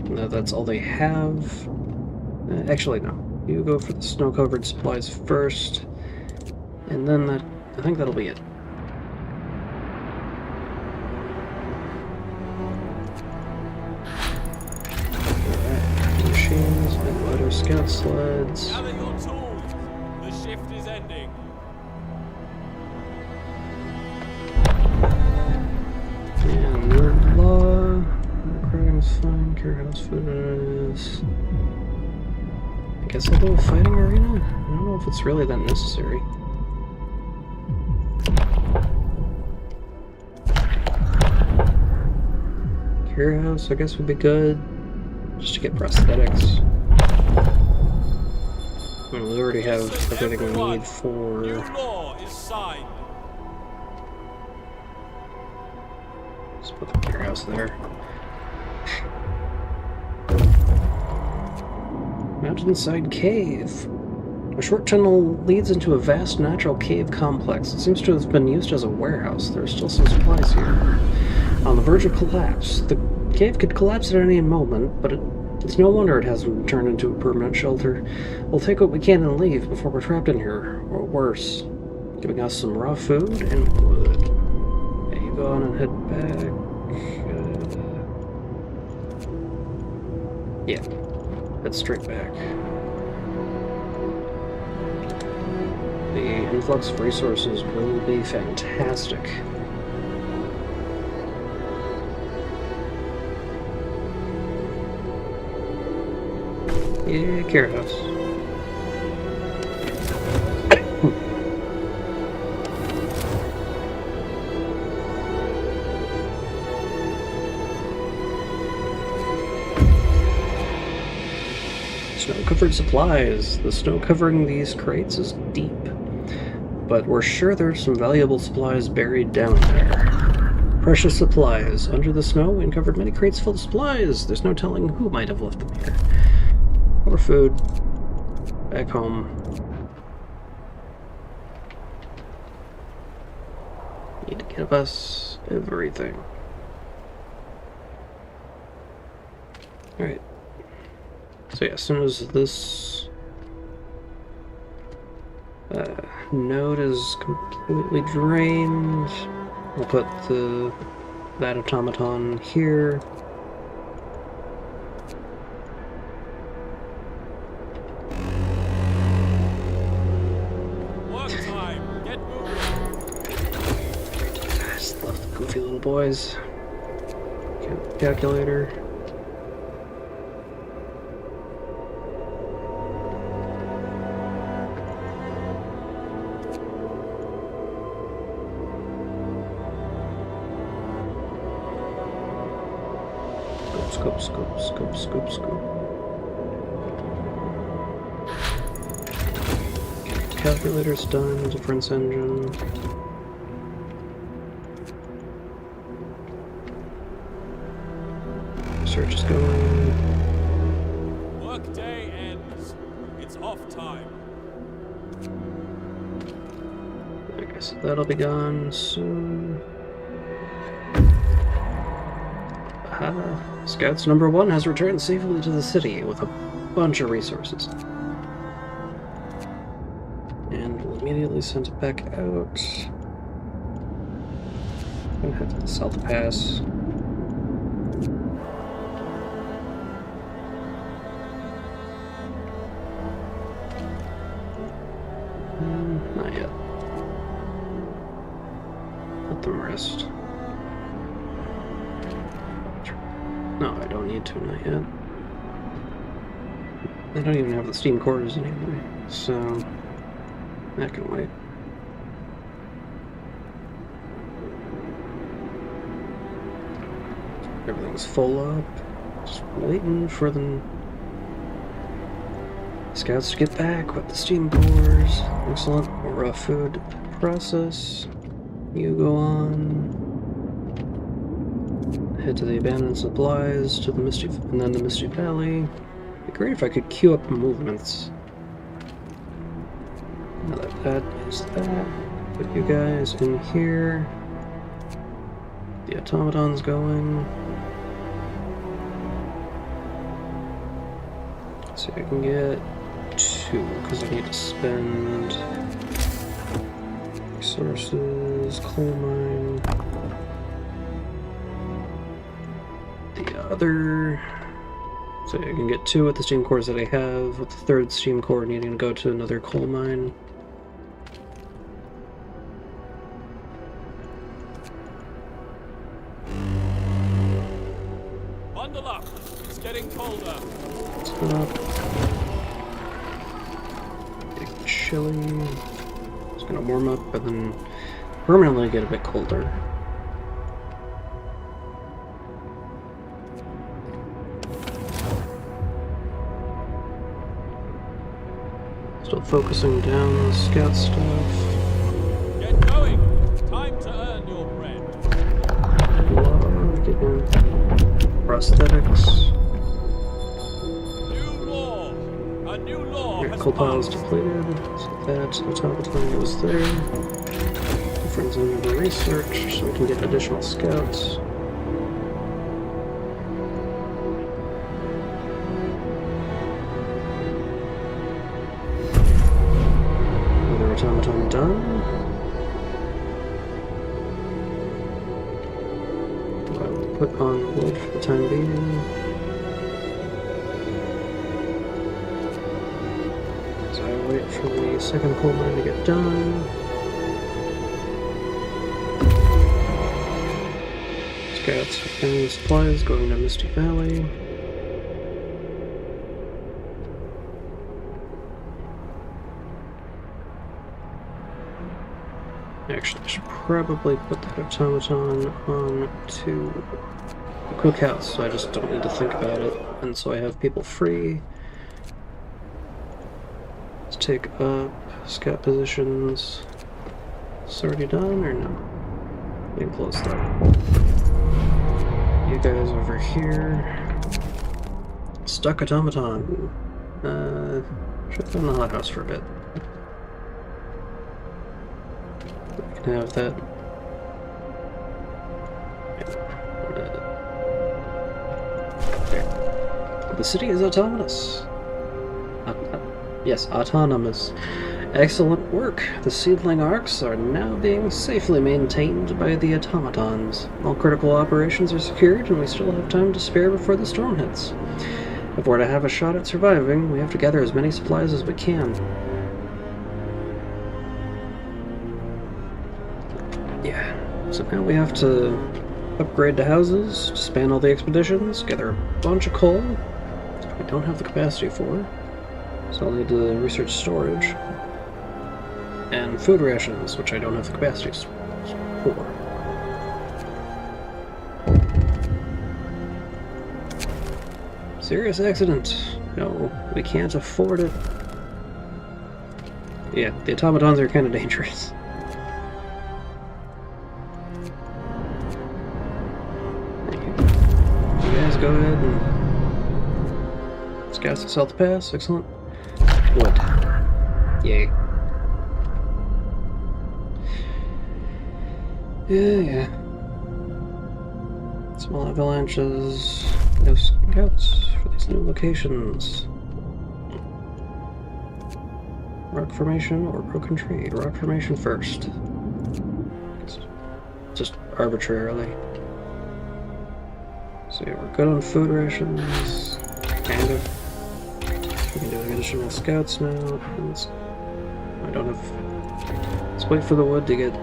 No, that's all they have. Actually, no. You go for the snow-covered supplies first. And then that... I think that'll be it. Machines, and loader scout sleds. Gather your tools. The shift is ending. And word law. Recruiting is fine. Care house food is. I guess I'll do a fighting arena? I don't know if it's really that necessary. Care house, I guess, would be good. Just to get prosthetics. Well, we already have everything we need for... New law is signed. Let's put the care house there. Mountainside cave. A short tunnel leads into a vast natural cave complex. It seems to have been used as a warehouse. There are still some supplies here. On the verge of collapse. The cave could collapse at any moment, but it's no wonder it hasn't been turned into a permanent shelter. We'll take what we can and leave before we're trapped in here, or worse, giving us some raw food and wood. Yeah, you go on and head back. Yeah, head straight back. The influx of resources will be fantastic. Yeah, care house. Snow-covered supplies. The snow covering these crates is deep, but we're sure there's some valuable supplies buried down there. Precious supplies. Under the snow, we uncovered many crates full of supplies. There's no telling who might have left them here. More food. Back home. Need to give us everything. Alright. So yeah, as soon as this node is completely drained, we'll put that automaton here. Little boys. Calculator. Scope. Calculator's done. Difference engine. Search is going. Workday ends. It's off time. I guess that'll be gone soon. Scouts number 1 has returned safely to the city with a bunch of resources. And we'll immediately send it back out. I'm gonna head to the South Pass. Not yet. Let them rest. No, I don't need to, not yet. I don't even have the steam cores anyway, so that can wait. Everything's full up. Just waiting for the scouts to get back with the steam cores. Excellent. More raw food process. You go on. head to the abandoned supplies, to the Misty, and then the Misty Valley. It'd be great if I could queue up movements. Now that is that. Put you guys in here. The automaton's going. Let's see if I can get 2, because I need to spend resources, coal mine. The other. So I can get 2 with the steam cores that I have, with the 3rd steam core needing to go to another coal mine. Bundle up. It's getting colder. Stop. Get chilly. It's gonna warm up and then permanently get a bit colder. Still focusing down the scout stuff. Get going. Time to earn your bread. Love getting prosthetics. New law. A new law has Coal piles passed. depleted. So that's the top of the time goes there. Different zone of research, so we can get additional scouts. Another automaton done. I'll put on wood for the time being. So I wait for the second coal mine to get done. Scouts and supplies going to Misty Valley. Actually, I should probably put that automaton on to the cookhouse, so I just don't need to think about it, and so I have people free. Let's take up scout positions. It's already done, or no? We can close that. You guys over here. Stuck automaton. Shut down the hothouse for a bit. We can have that. There. The city is autonomous. Yes, autonomous. Excellent work. The seedling Arks are now being safely maintained by the automatons. All critical operations are secured, and we still have time to spare before the storm hits. If we're to have a shot at surviving, we have to gather as many supplies as we can. Yeah, so now we have to upgrade the houses, disband all the expeditions, gather a bunch of coal, which we don't have the capacity for, so I'll need to research storage. And food rations, which I don't have the capacity for. Serious accident. No, we can't afford it. Yeah, the automatons are kind of dangerous. You guys go ahead and scout the South Pass. Excellent. Wood. Yay. Yeah. Small avalanches. No scouts for these new locations. Rock formation or broken tree? Rock formation first. Just arbitrarily. So yeah, we're good on food rations. Kind of. We can do additional scouts now. I don't have. Let's wait for the wood to get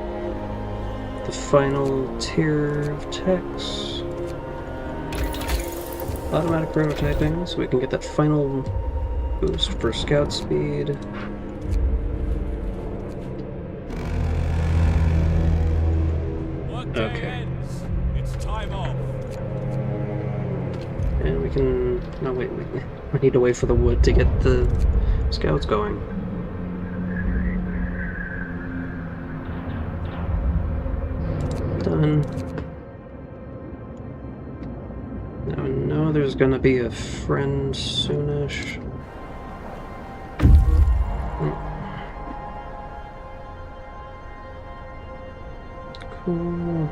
the final tier of techs. Automatic prototyping, so we can get that final boost for scout speed. Okay. It's time off. And we can... No, wait, we need to wait for the wood to get the scouts going. Done. Now I know there's gonna be a friend soonish. Cool.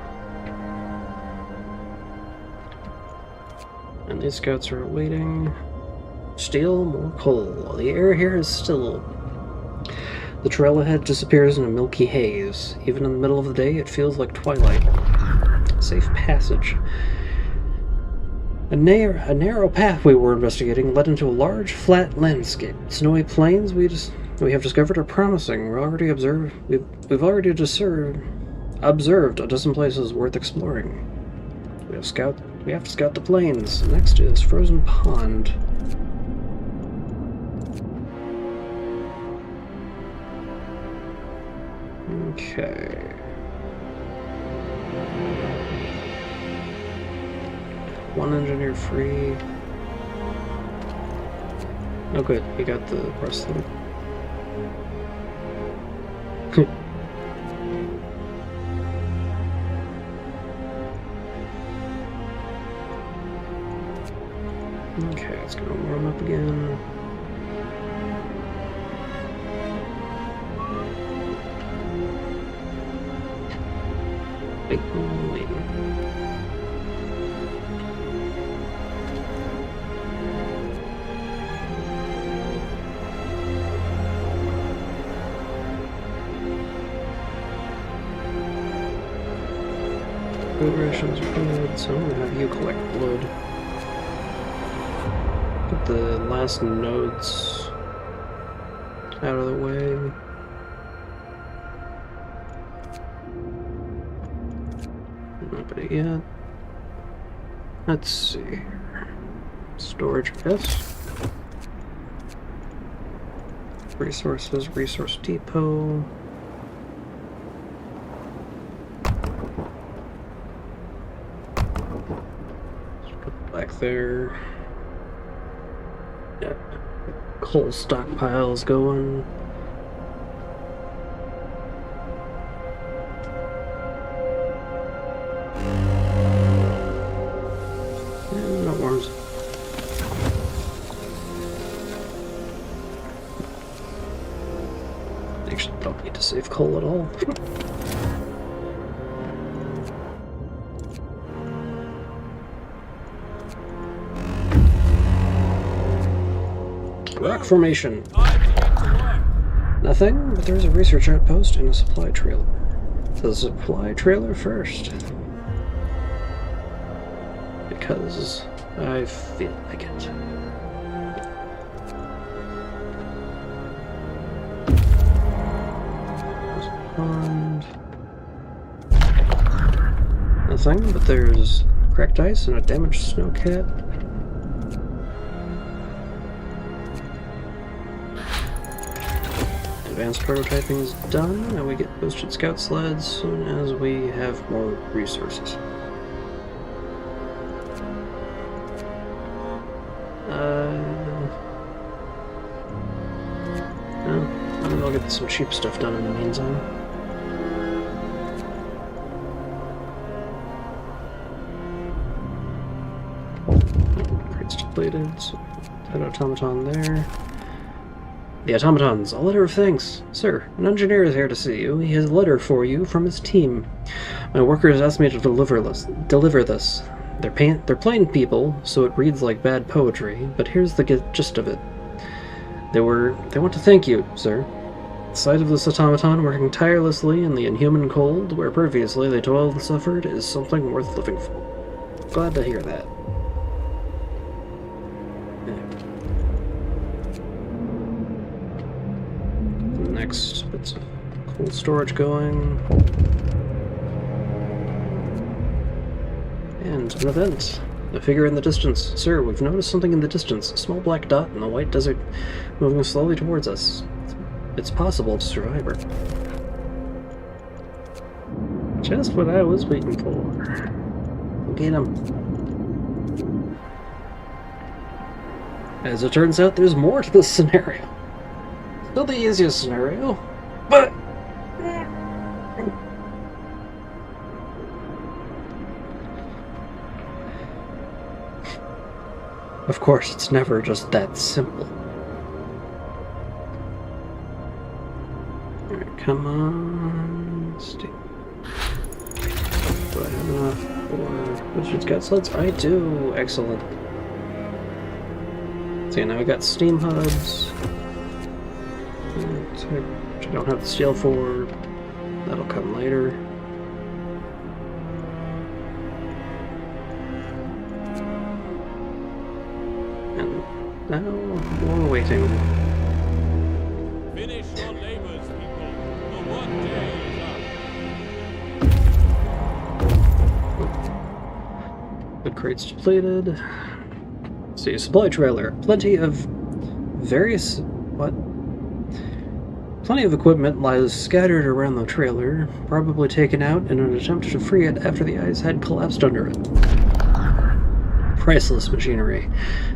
And these scouts are waiting. Still more coal. The air here is still. The trail ahead disappears in a milky haze. Even in the middle of the day, it feels like twilight. Safe passage. A narrow path we were investigating led into a large, flat landscape. Snowy plains we have discovered are promising. We've already observed a dozen places worth exploring. We have to scout the plains. Next is Frozen Pond. Okay. One engineer free. Oh good, we got the bracelet. Okay, it's gonna warm up again. Wait. Food rations are good, so I'm gonna have you collect wood. Get the last nodes out of the way. Nobody yet. Let's see here. Storage, yes. Resources, resource depot. Back there. Yeah. Coal stockpiles going. And that warms. Actually, don't need to save coal at all. Rock formation. Nothing, but there's a research outpost and a supply trailer. The supply trailer first. Because I feel like it. There's a pond. Nothing, but there's cracked ice and a damaged snowcat. Advanced prototyping is done, and we get boosted scout sleds as soon as we have more resources. I'll get some cheap stuff done in the meantime. Crates depleted, so that automaton there. The automatons, a letter of thanks. Sir, an engineer is here to see you. He has a letter for you from his team. My workers asked me to deliver this. They're plain people, so it reads like bad poetry, but here's the gist of it. They want to thank you, sir. The sight of this automaton working tirelessly in the inhuman cold, where previously they toiled and suffered, is something worth living for. Glad to hear that. Next bits of cold storage going. And an event. A figure in the distance. Sir, we've noticed something in the distance. A small black dot in the white desert moving slowly towards us. It's possible to survive her. Just what I was waiting for. Get him. As it turns out, there's more to this scenario. Still the easiest scenario, but Of course, it's never just that simple. Alright, come on. Stay. Do I have enough for Wizard's Got Sleds? I do! Excellent. So now I got steam hubs. Which I don't have the steel for. That'll come later. And now more waiting. Finish your labors, people. The one day is up. The crates depleted. Let's see, supply trailer. Plenty of equipment lies scattered around the trailer, probably taken out in an attempt to free it after the ice had collapsed under it. Priceless machinery.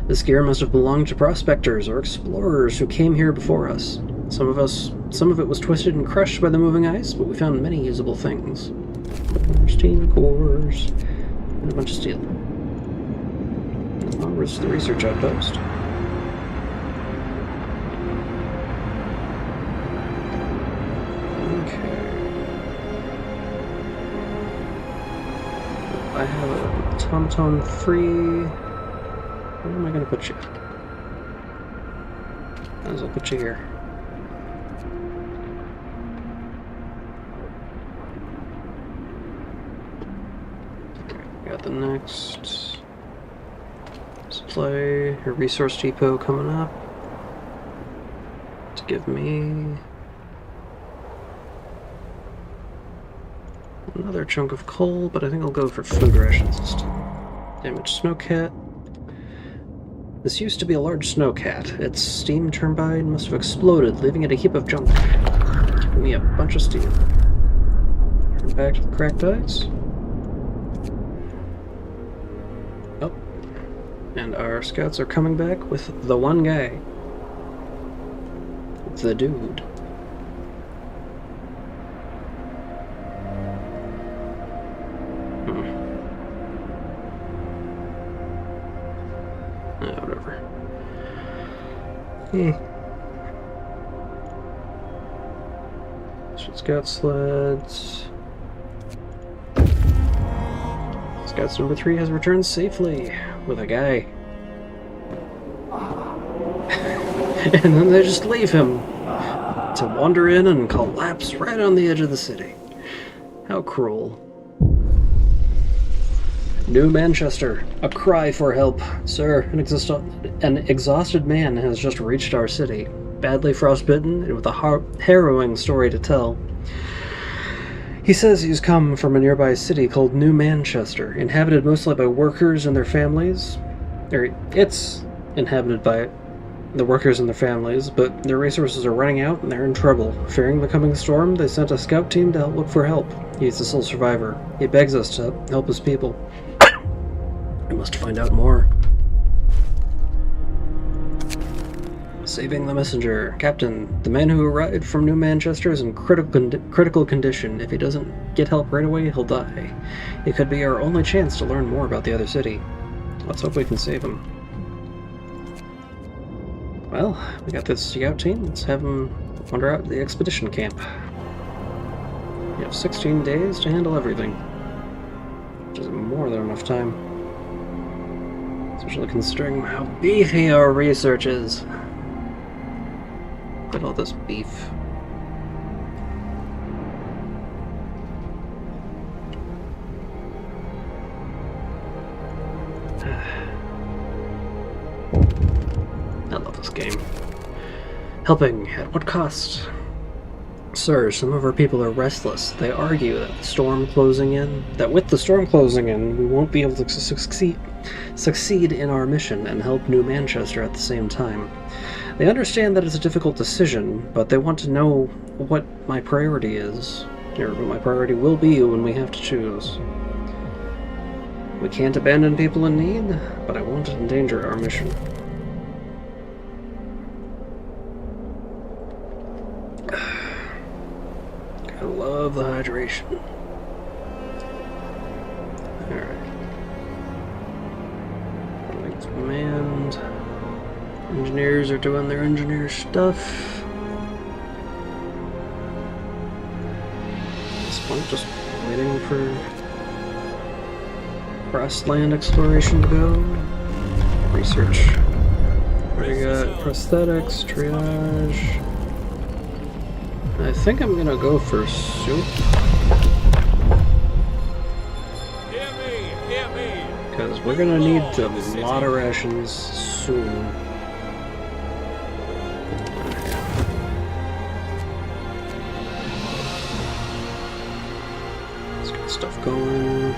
This gear must have belonged to prospectors or explorers who came here before us. Some of it was twisted and crushed by the moving ice, but we found many usable things. Steam cores, and a bunch of steel. Where's the research outpost? I have a automaton free. Where am I going to put you? Might as well put you here. Got the next supply, a resource depot coming up to give me another chunk of coal, but I think I'll go for food rations instead. Damaged snowcat. This used to be a large snowcat. Its steam turbine must have exploded, leaving it a heap of junk. Give me a bunch of steel. Turn back to the cracked ice. Oh. And our scouts are coming back with the one guy. The dude. Whatever. Scout sleds. Scouts number 3 has returned safely with a guy. And then they just leave him to wander in and collapse right on the edge of the city. How cruel. New Manchester. A cry for help. Sir, an exhausted man has just reached our city. Badly frostbitten and with a harrowing story to tell. He says he's come from a nearby city called New Manchester, inhabited mostly by workers and their families. It's inhabited by the workers and their families, but their resources are running out and they're in trouble. Fearing the coming storm, they sent a scout team to help look for help. He's the sole survivor. He begs us to help his people. We must find out more. Saving the messenger. Captain, the man who arrived from New Manchester is in critical condition. If he doesn't get help right away, he'll die. It could be our only chance to learn more about the other city. Let's hope we can save him. Well, we got this scout team. Let's have them wander out to the expedition camp. You have 16 days to handle everything. Which is more than enough time. Especially considering how beefy our research is. Look at all this beef. I love this game. Helping, at what cost? Sir, some of our people are restless. They argue that with the storm closing in, we won't be able to succeed in our mission and help New Manchester at the same time. They understand that it's a difficult decision, but they want to know what my priority is, or what my priority will be when we have to choose. We can't abandon people in need, but I won't endanger our mission. I love the hydration. Alright. Command. Engineers are doing their engineer stuff. At this point, just waiting for grassland exploration to go. Research. We got prosthetics, triage. I think I'm gonna go for soup. Hear me! Because we're gonna need a lot of rations soon. Let's get stuff going.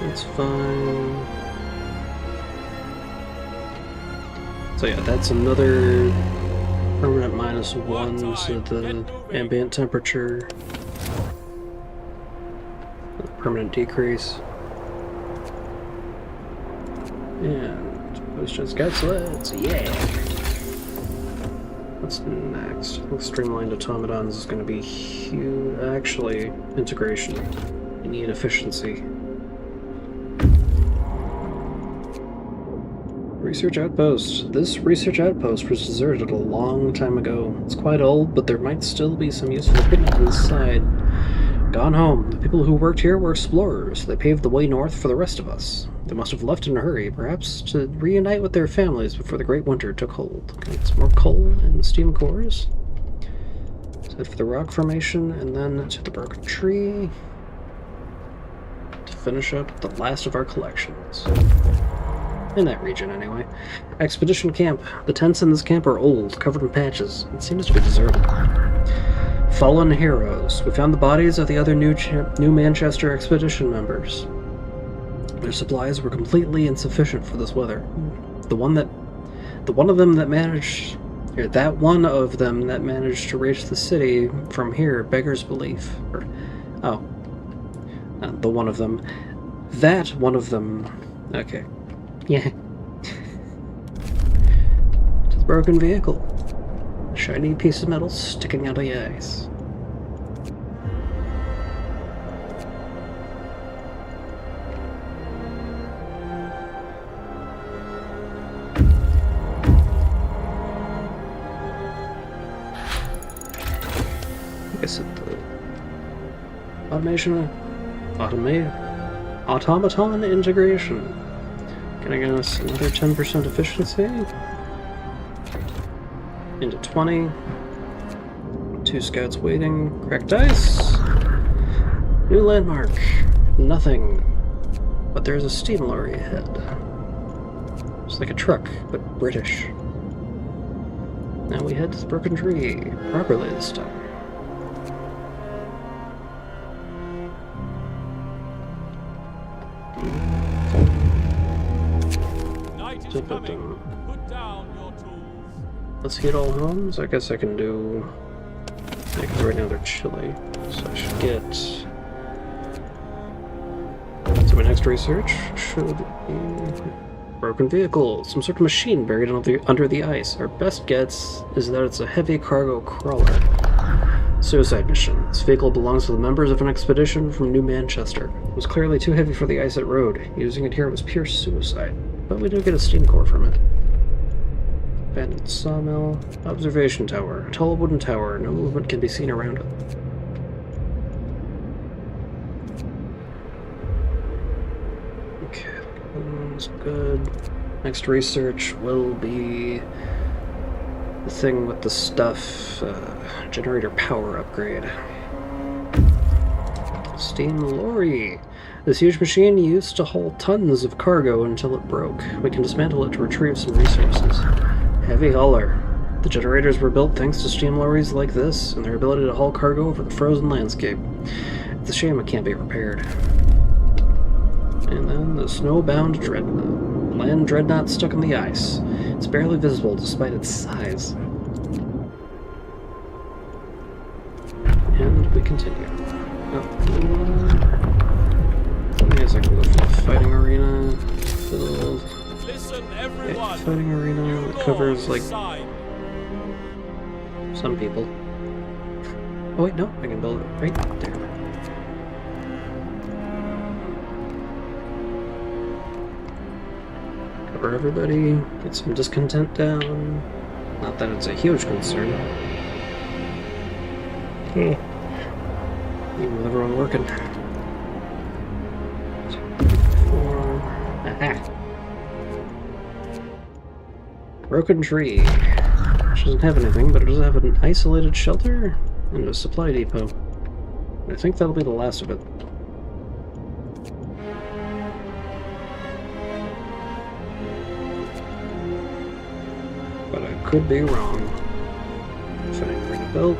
That's fine. So yeah, that's another permanent -1, so the ambient temperature. Permanent decrease. And post-gen scout sleds, yeah! What's next? I think streamlined automatons is going to be huge. Actually, integration. You need efficiency. Research outpost. This research outpost was deserted a long time ago. It's quite old, but there might still be some useful equipment inside. Gone home. The people who worked here were explorers. They paved the way north for the rest of us. They must have left in a hurry, perhaps to reunite with their families before the Great Winter took hold. Okay, some more coal and steam cores. So head for the rock formation, and then to the broken tree to finish up the last of our collections. In that region, anyway. Expedition camp. The tents in this camp are old, covered in patches. It seems to be deserted. Fallen heroes. We found the bodies of the other New Manchester expedition members. Their supplies were completely insufficient for this weather. That one of them that managed to reach the city from here beggars belief. The one of them. That one of them. Okay. Yeah. To the broken vehicle. A shiny piece of metal sticking out of the ice. I guess the automaton integration. Can I get us another 10% efficiency? Into 20. 2 scouts waiting. Cracked ice. New landmark. Nothing. But there's a steam lorry ahead. It's like a truck, but British. Now we head to the broken tree. Properly this time. Put down your tools. Let's heat all homes. I guess I can do. Because right now they're chilly, so I should get. So my next research should be broken vehicle, some sort of machine buried under the ice. Our best guess is that it's a heavy cargo crawler. Suicide mission. This vehicle belongs to the members of an expedition from New Manchester. It was clearly too heavy for the ice it rode. Using it here was pure suicide. But we do get a steam core from it. Abandoned sawmill. Observation tower. A tall wooden tower. No movement can be seen around it. Okay, that's good. Next research will be the thing with the stuff. Generator power upgrade. Steam lorry. This huge machine used to haul tons of cargo until it broke. We can dismantle it to retrieve some resources. Heavy hauler. The generators were built thanks to steam lorries like this and their ability to haul cargo over the frozen landscape. It's a shame it can't be repaired. And then the snowbound dreadnought. Land dreadnought stuck in the ice. It's barely visible despite its size. And we continue. I guess I can go for the fighting arena. Build. Listen, everyone. Fighting arena that covers like some people. Oh wait, no, I can build it right there. Cover everybody, get some discontent down. Not that it's a huge concern. Even with everyone working. 4. Aha! Broken tree. Which doesn't have anything, but it does have an isolated shelter and a supply depot. I think that'll be the last of it. But I could be wrong. Fitting ring belt.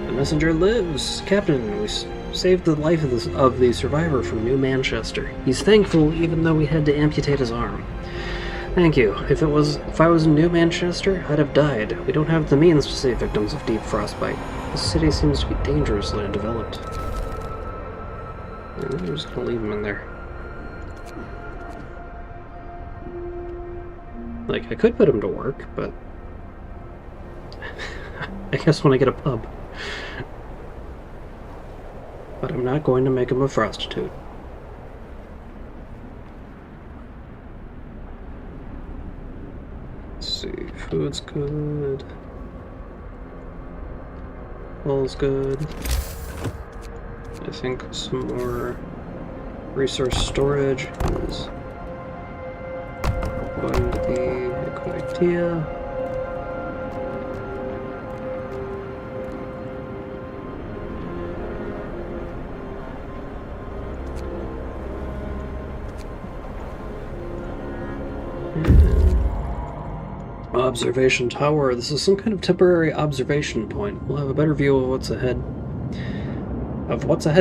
The messenger lives! Captain, we saved the life of the survivor from New Manchester. He's thankful even though we had to amputate his arm. Thank you. If I was in New Manchester, I'd have died. We don't have the means to save victims of deep frostbite. The city seems to be dangerously undeveloped. Yeah, I'm just gonna leave him in there. Like, I could put him to work, but I guess when I get a pub. But I'm not going to make him a prostitute. Let's see, food's good. All's good. I think some more resource storage is going to be a good idea. Observation tower. This is some kind of temporary observation point. We'll have a better view of what's ahead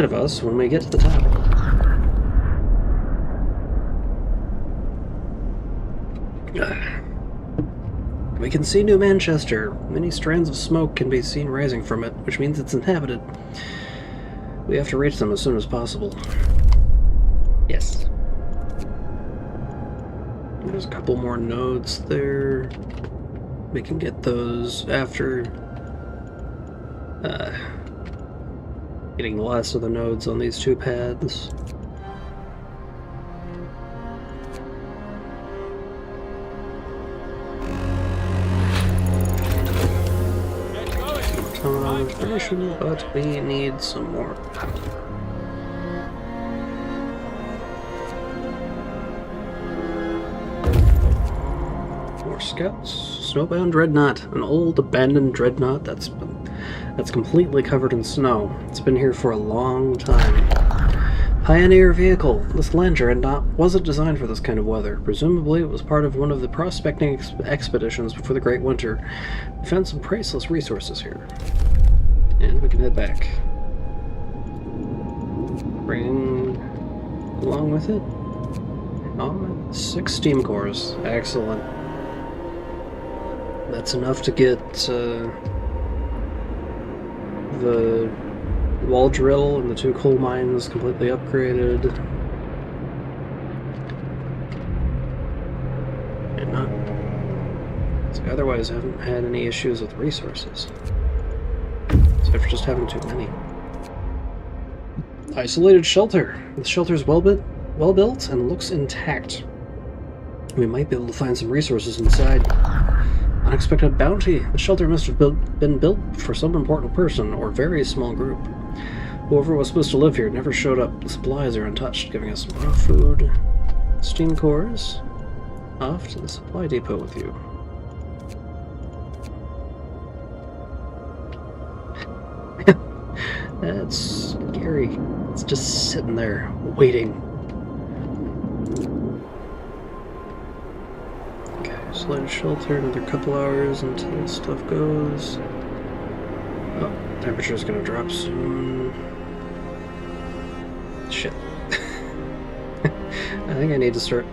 of us when we get to the top. We can see New Manchester. Many strands of smoke can be seen rising from it, which means it's inhabited. We have to reach them as soon as possible. Yes. There's a couple more nodes there. We can get those after getting the last of the nodes on these two paths. Ton of information, but we need some more. More scouts. Snowbound dreadnought, an old abandoned dreadnought that's completely covered in snow. It's been here for a long time. Pioneer vehicle. This land dreadnought wasn't designed for this kind of weather. Presumably it was part of one of the prospecting expeditions before the Great Winter. We found some priceless resources here. And we can head back. Bring along with it 6 steam cores. Excellent. That's enough to get the wall drill and the 2 coal mines completely upgraded. And not... So otherwise I haven't had any issues with resources. Except for just having too many. Isolated shelter. The shelter's well built and looks intact. We might be able to find some resources inside. Unexpected bounty. The shelter must have been built for some important person or very small group. Whoever was supposed to live here never showed up. The supplies are untouched, giving us some raw food. Steam cores. Off to the supply depot with you. That's scary. It's just sitting there, waiting. Isolated shelter, another couple hours until stuff goes. Oh, temperature's gonna drop soon. Shit. I think I need to start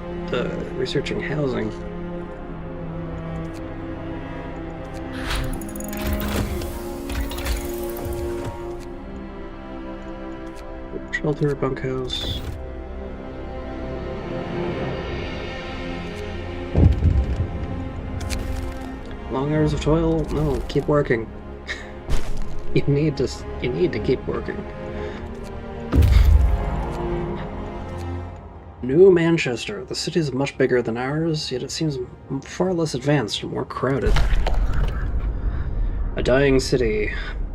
researching housing. Shelter, bunkhouse. Long hours of toil? No, keep working. You need to keep working. New Manchester. The city is much bigger than ours, yet it seems far less advanced and more crowded. A dying city.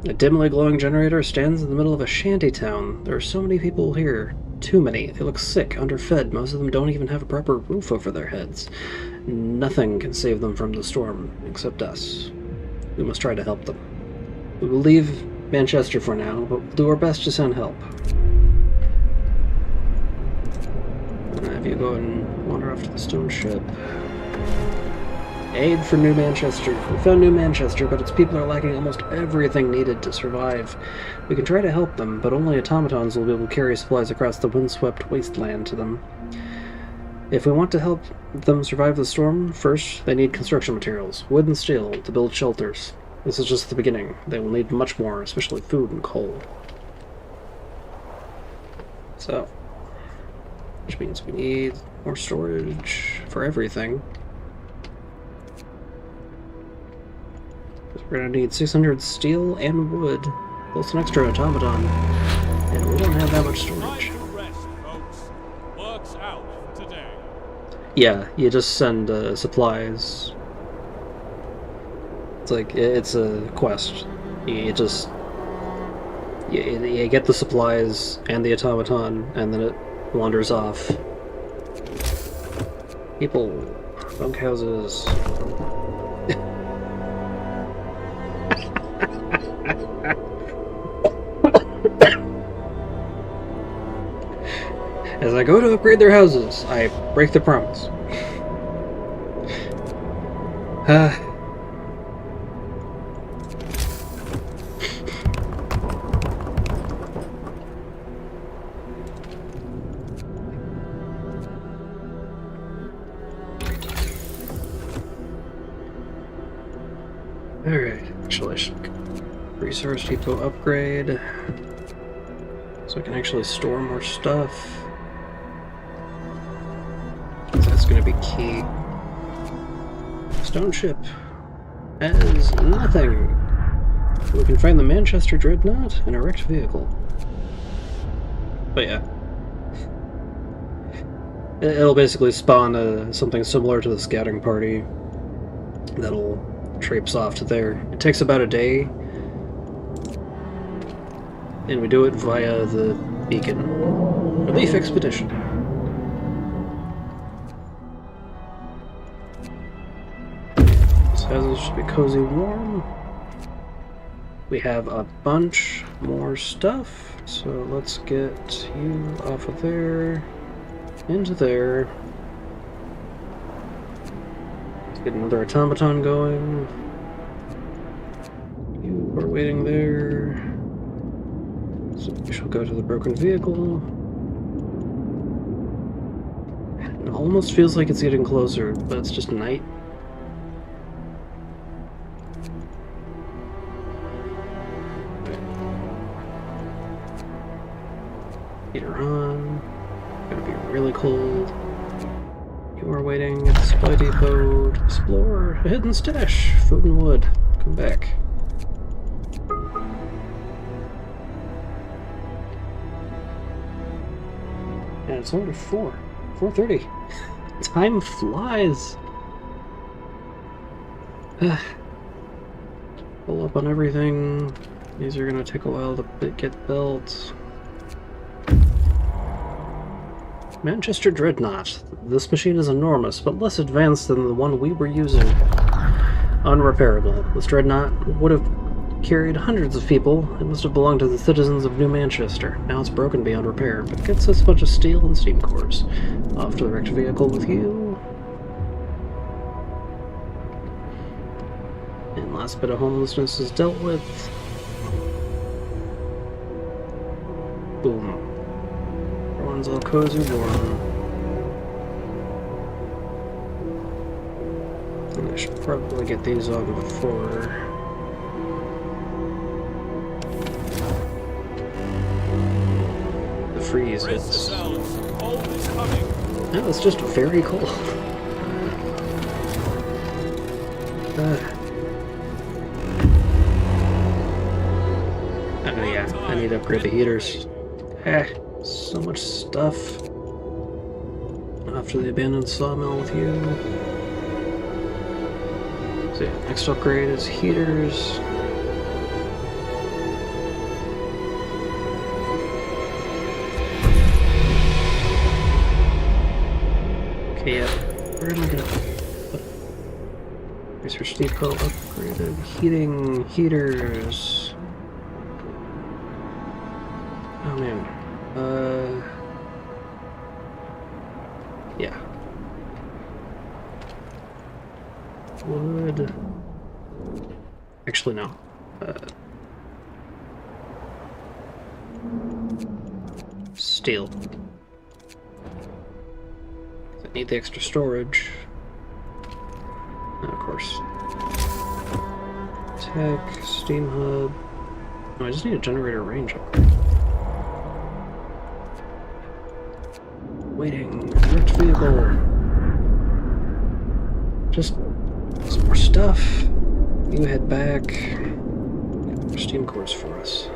A dimly glowing generator stands in the middle of a shanty town. There are so many people here. Too many. They look sick, underfed. Most of them don't even have a proper roof over their heads. Nothing can save them from the storm, except us. We must try to help them. We will leave Manchester for now, but we'll do our best to send help. Have you go and wander off to the stone ship. Aid for New Manchester. We found New Manchester, but its people are lacking almost everything needed to survive. We can try to help them, but only automatons will be able to carry supplies across the windswept wasteland to them. If we want to help them survive the storm, first they need construction materials, wood and steel, to build shelters. This is just the beginning. They will need much more, especially food and coal. So, which means we need more storage for everything. We're going to need 600 steel and wood, plus an extra automaton, and we don't have that much storage. Rest, folks. Works out today. Yeah, you just send supplies. It's like, it's a quest. You just... You get the supplies and the automaton, and then it wanders off. People, bunkhouses. As I go to upgrade their houses, I break the promise. Alright, actually I should resource depot upgrade so I can actually store more stuff. That's going to be key. Stone ship has nothing. We can find the Manchester Dreadnought and a wrecked vehicle. But yeah. It'll basically spawn something similar to the scouting party that'll traipse off to there. It takes about a day, and we do it via the beacon. Relief expedition. This house should be cozy warm. We have a bunch more stuff, so let's get you off of there, into there. Get another automaton going. You are waiting there. So we shall go to the broken vehicle. It almost feels like it's getting closer, but it's just night. Heater on. Gonna be really cold. You are waiting at the supply depot to explore a hidden stash. Food and wood. Come back. And it's only 4:30. Time flies. Pull up on everything. These are gonna take a while to get built. Manchester Dreadnought. This machine is enormous, but less advanced than the one we were using. Unrepairable. This Dreadnought would have carried hundreds of people. It must have belonged to the citizens of New Manchester. Now it's broken beyond repair, but gets us a bunch of steel and steam cores. Off to the wrecked vehicle with you. And last bit of homelessness is dealt with. Boom. Everyone's all cozy warm. And I should probably get these on before. The freeze hits. Cold is coming. No, it's just very cold. Oh yeah, I need to upgrade the heaters. So much stuff. after the abandoned sawmill with you. So yeah, next upgrade is heaters. Okay, yeah. Where am I gonna put it? Research depot upgraded. Heating heaters. Oh man. Yeah. Wood. Actually, no. Steel. I need the extra storage. And of course. Tech, steam hub. No, I just need a generator range upgrade. Waiting. Worked vehicle. Just some more stuff. You head back. Get more steam cores for us.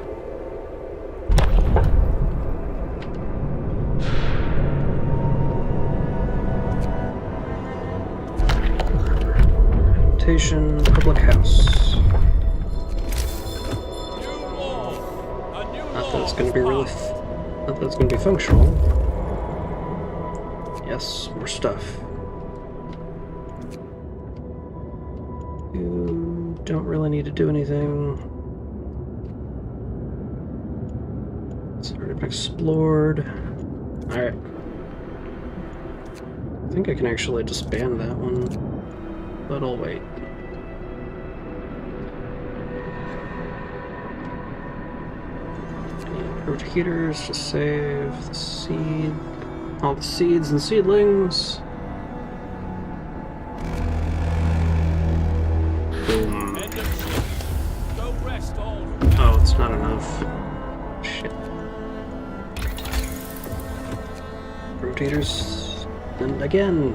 Public house. Not that it's going to be really, not that it's going to be functional. Yes, more stuff. You don't really need to do anything. It's already been explored. Alright. I think I can actually disband that one, but I'll wait. Improved heaters to save the seed, all the seeds and seedlings. Boom. Oh, it's not enough. Shit. Improved heaters, and again.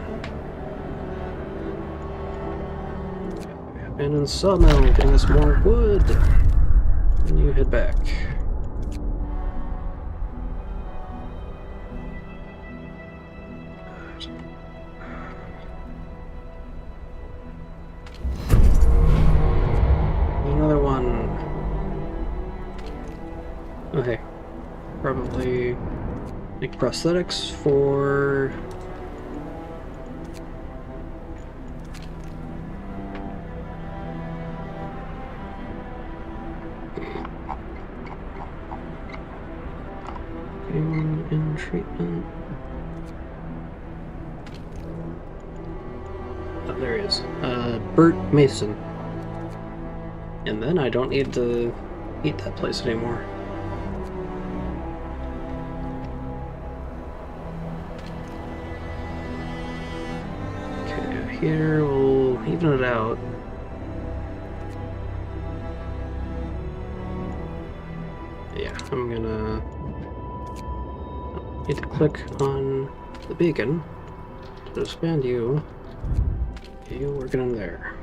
Abandoned sawmill, getting us more wood. And you head back. Another one. Okay. Probably make prosthetics for in treatment. Oh, there he is. Bert Mason. And then I don't need to eat that place anymore. Okay, here we'll even it out. Yeah, I'm gonna need to click on the beacon to expand you. You working in there.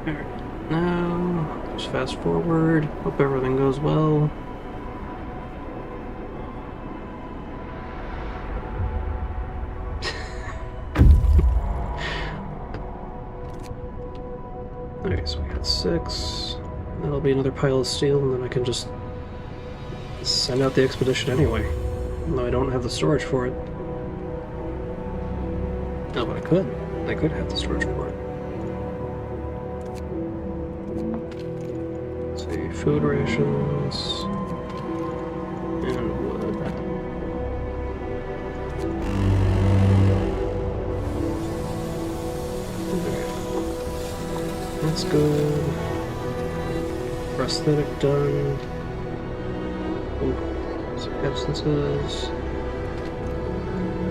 Alright, now just fast forward. Hope everything goes well. Okay, so we got 6. That'll be another pile of steel, and then I can just send out the expedition anyway. Even though I don't have the storage for it. No, but I could. I could have the storage for it. Let's see, food rations and wood. Okay. That's good. Prosthetic done. Ooh, some absences.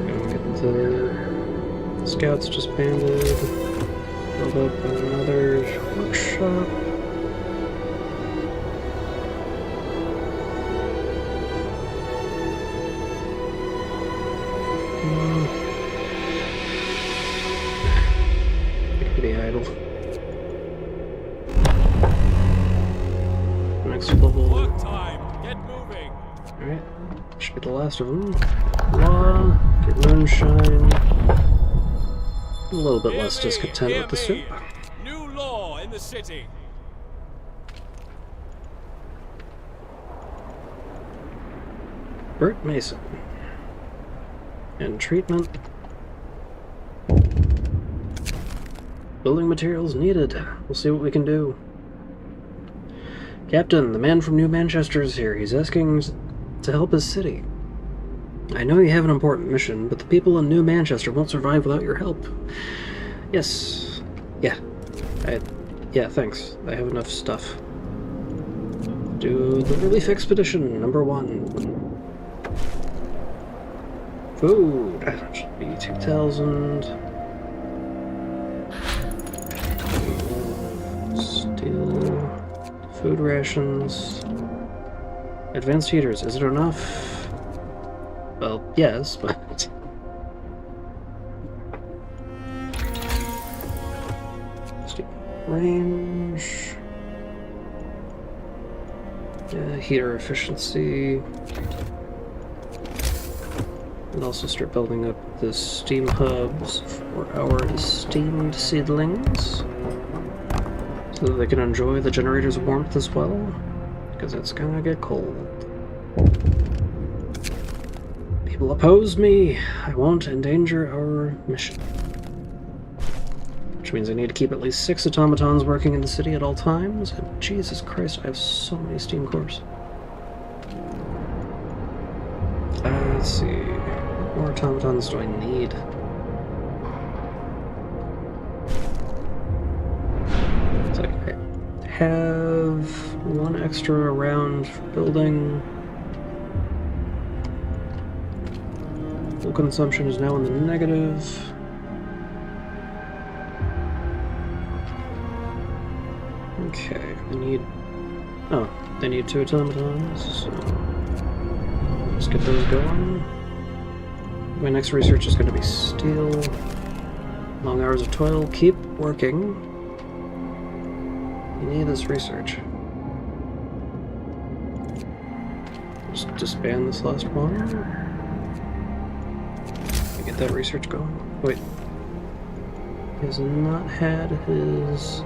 Gonna get the scouts just banded. Build up another workshop. It could be idle. next level. Work time. Get moving. Alright, should be the last of them. Law, get moonshine. A little bit less discontent with the soup. New law in the city. Bert Mason. And treatment. Building materials needed. We'll see what we can do. Captain, the man from New Manchester is here. He's asking to help his city. I know you have an important mission, but the people in New Manchester won't survive without your help. Yes. Yeah, thanks. I have enough stuff. Do the relief expedition, number 1. Food. That should be 2,000. Steel. Food rations. Advanced heaters. Is it enough? Well, yes, but... range. Heater efficiency. And also start building up the steam hubs for our esteemed seedlings, so that they can enjoy the generator's warmth as well, because it's gonna get cold. People oppose me. I won't endanger our mission. Which means I need to keep at least 6 automatons working in the city at all times. And Jesus Christ, I have so many steam cores. Let's see. What more automatons do I need? It's like I have 1 extra around for building. Fuel consumption is now in the negative. Okay, they need 2 automatons, so let's get those going. My next research is going to be steel. Long hours of toil. Keep working. You need this research. Just disband this last one. Get that research going. Wait. He has not had his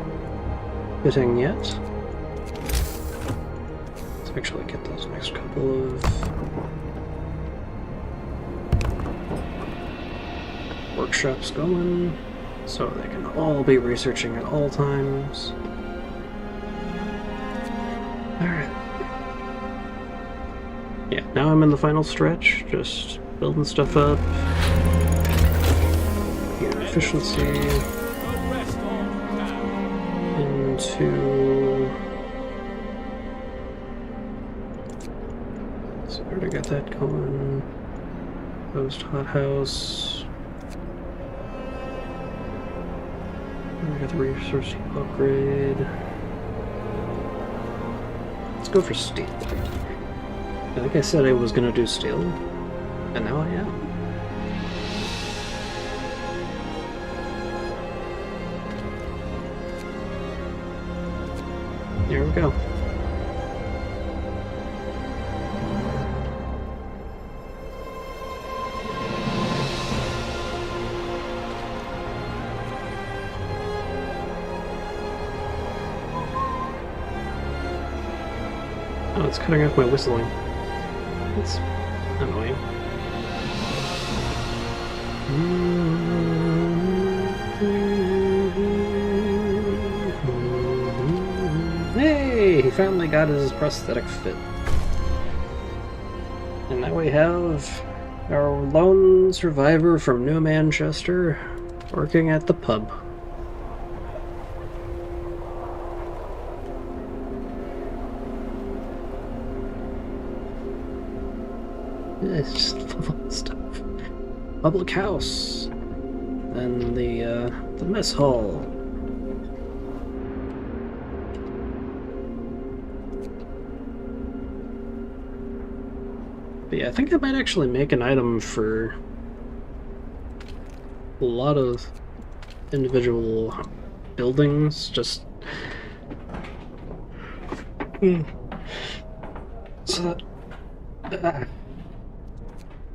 fitting yet. Let's actually get those next couple of workshops going, so they can all be researching at all times. Alright. Yeah, now I'm in the final stretch, just building stuff up. Here, efficiency. Into... So I already got that going. Post hothouse. I got the resource upgrade. Let's go for steel. I think I said I was gonna do steel, and now I am. Here we go. Oh, it's cutting off my whistling. That's annoying. Hey! He finally got his prosthetic fit. And now we have our lone survivor from New Manchester working at the pub. It's just full of stuff. Public house. Then the mess hall. But yeah, I think I might actually make an item for a lot of individual buildings. Just So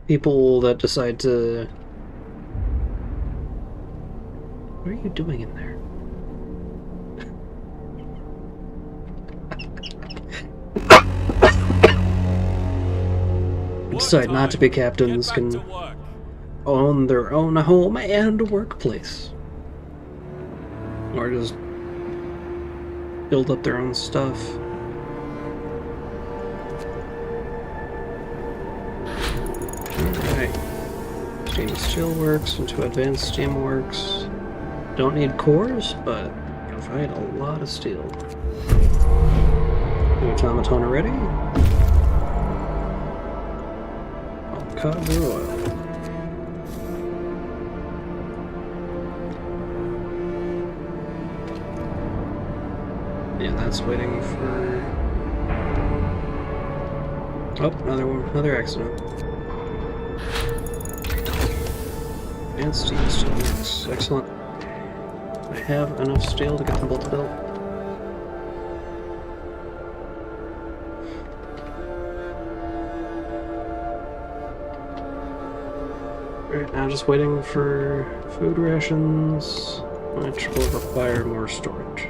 people that decide to... What are you doing in there? Decide not to be captains can own their own home and workplace. Or just build up their own stuff. Alright. Steam Steel works into Advanced Steam works. Don't need cores, but provide a lot of steel. The automaton are ready. Avocado oil. Yeah, that's waiting for... Oh, another accident. And steel still works. Excellent. I have enough steel to get them both built. Right now, just waiting for food rations, which will require more storage.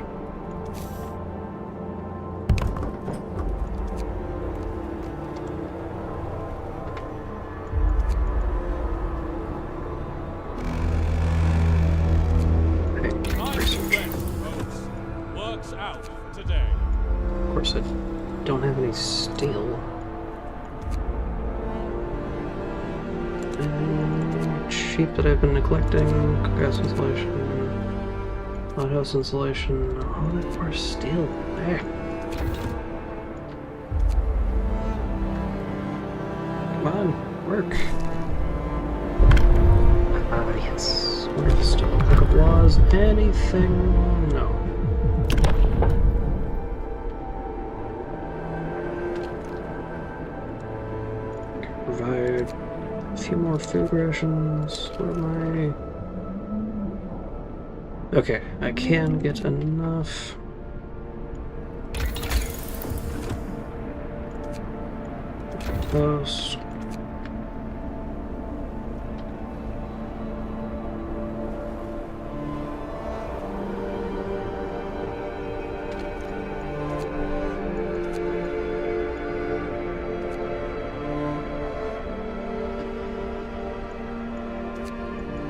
Don't have any steel. Sheep that I've been neglecting, cookhouse insulation, hothouse insulation, all that more steel. There. Come on, work. Yes. Wonderful steel. Hookup laws, anything? No. Provide a few more food rations. What am I? Okay, I can get enough. Close.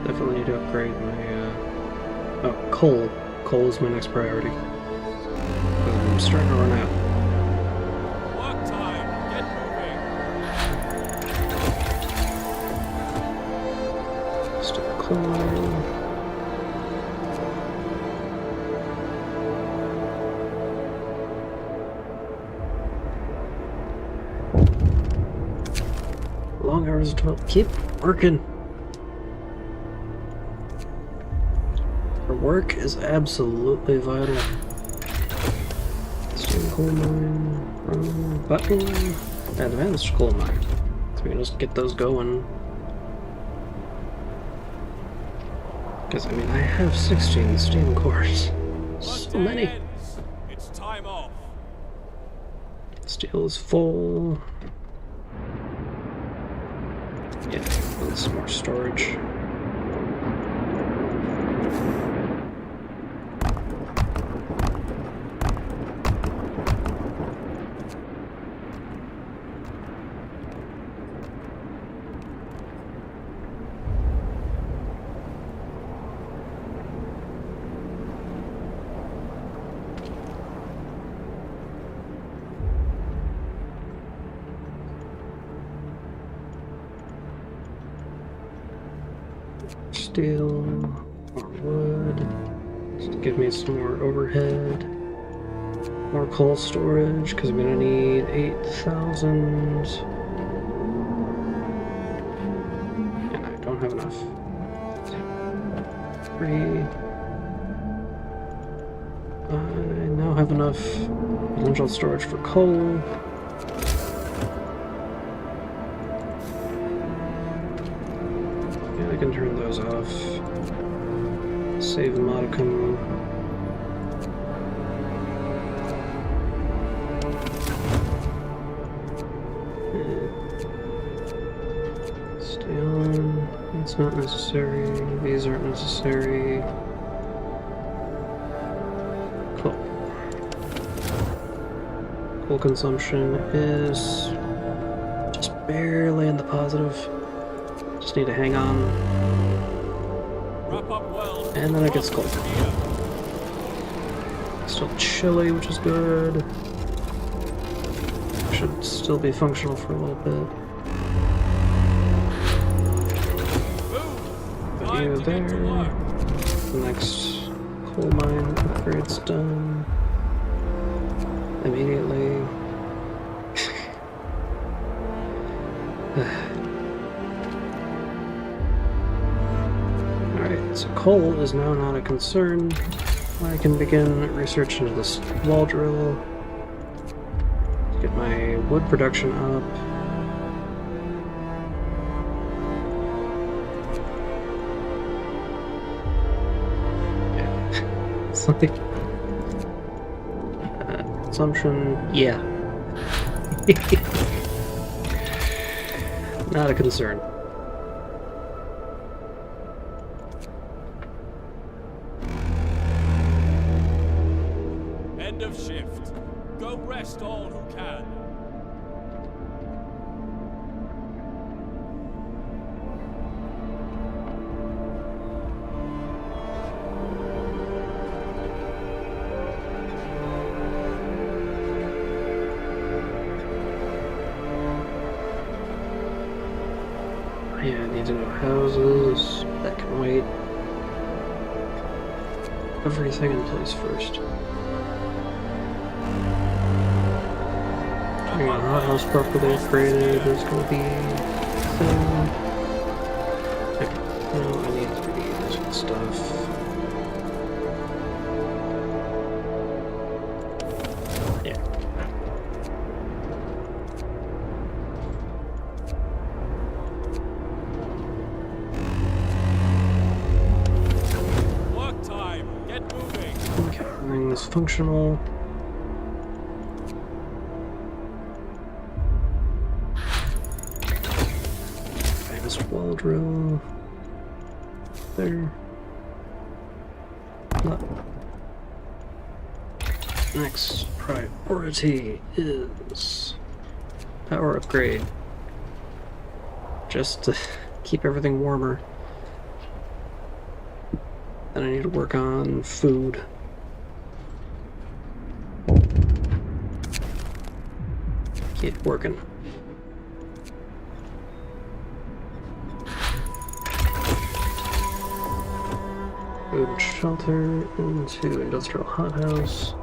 Definitely need to upgrade my, oh, coal. Coal is my next priority. I'm starting to run out. Work time. Get moving. Still coal. Long hours of 12. Keep working. Work is absolutely vital. Steam coal mine, button, advanced coal mine. So we can just get those going. Because I mean, I have 16 steam cores. So many. It's time off. Steel is full. Yeah, need some more storage. Steel, more wood, just to give me some more overhead, more coal storage, because I'm going to need 8,000, and I don't have enough. 3, I now have enough potential storage for coal. I can turn those off. Save a modicum. That's not necessary. These aren't necessary. Cool. Coal consumption is just barely in the positive. Just need to hang on. Wrap up well. And then it gets cold. Still chilly, which is good. Should still be functional for a little bit. Put you there. The next coal mine upgrade's done. Immediately. Alright, so coal is now not a concern. I can begin research into this wall drill. Get my wood production up. Yeah. Something. Consumption, yeah. Not a concern. End of shift. Go rest all who can. Yeah, I need to know houses. That can wait. Everything in place first. Getting a hothouse properly upgraded is going to be a thing. Okay, no, I need these stuff. Yeah. Work time. Get moving. Okay, everything is functional. Wall drill there. Look. Next priority is power upgrade. Just to keep everything warmer. Then I need to work on food. Keep working. Food and shelter into industrial hothouse.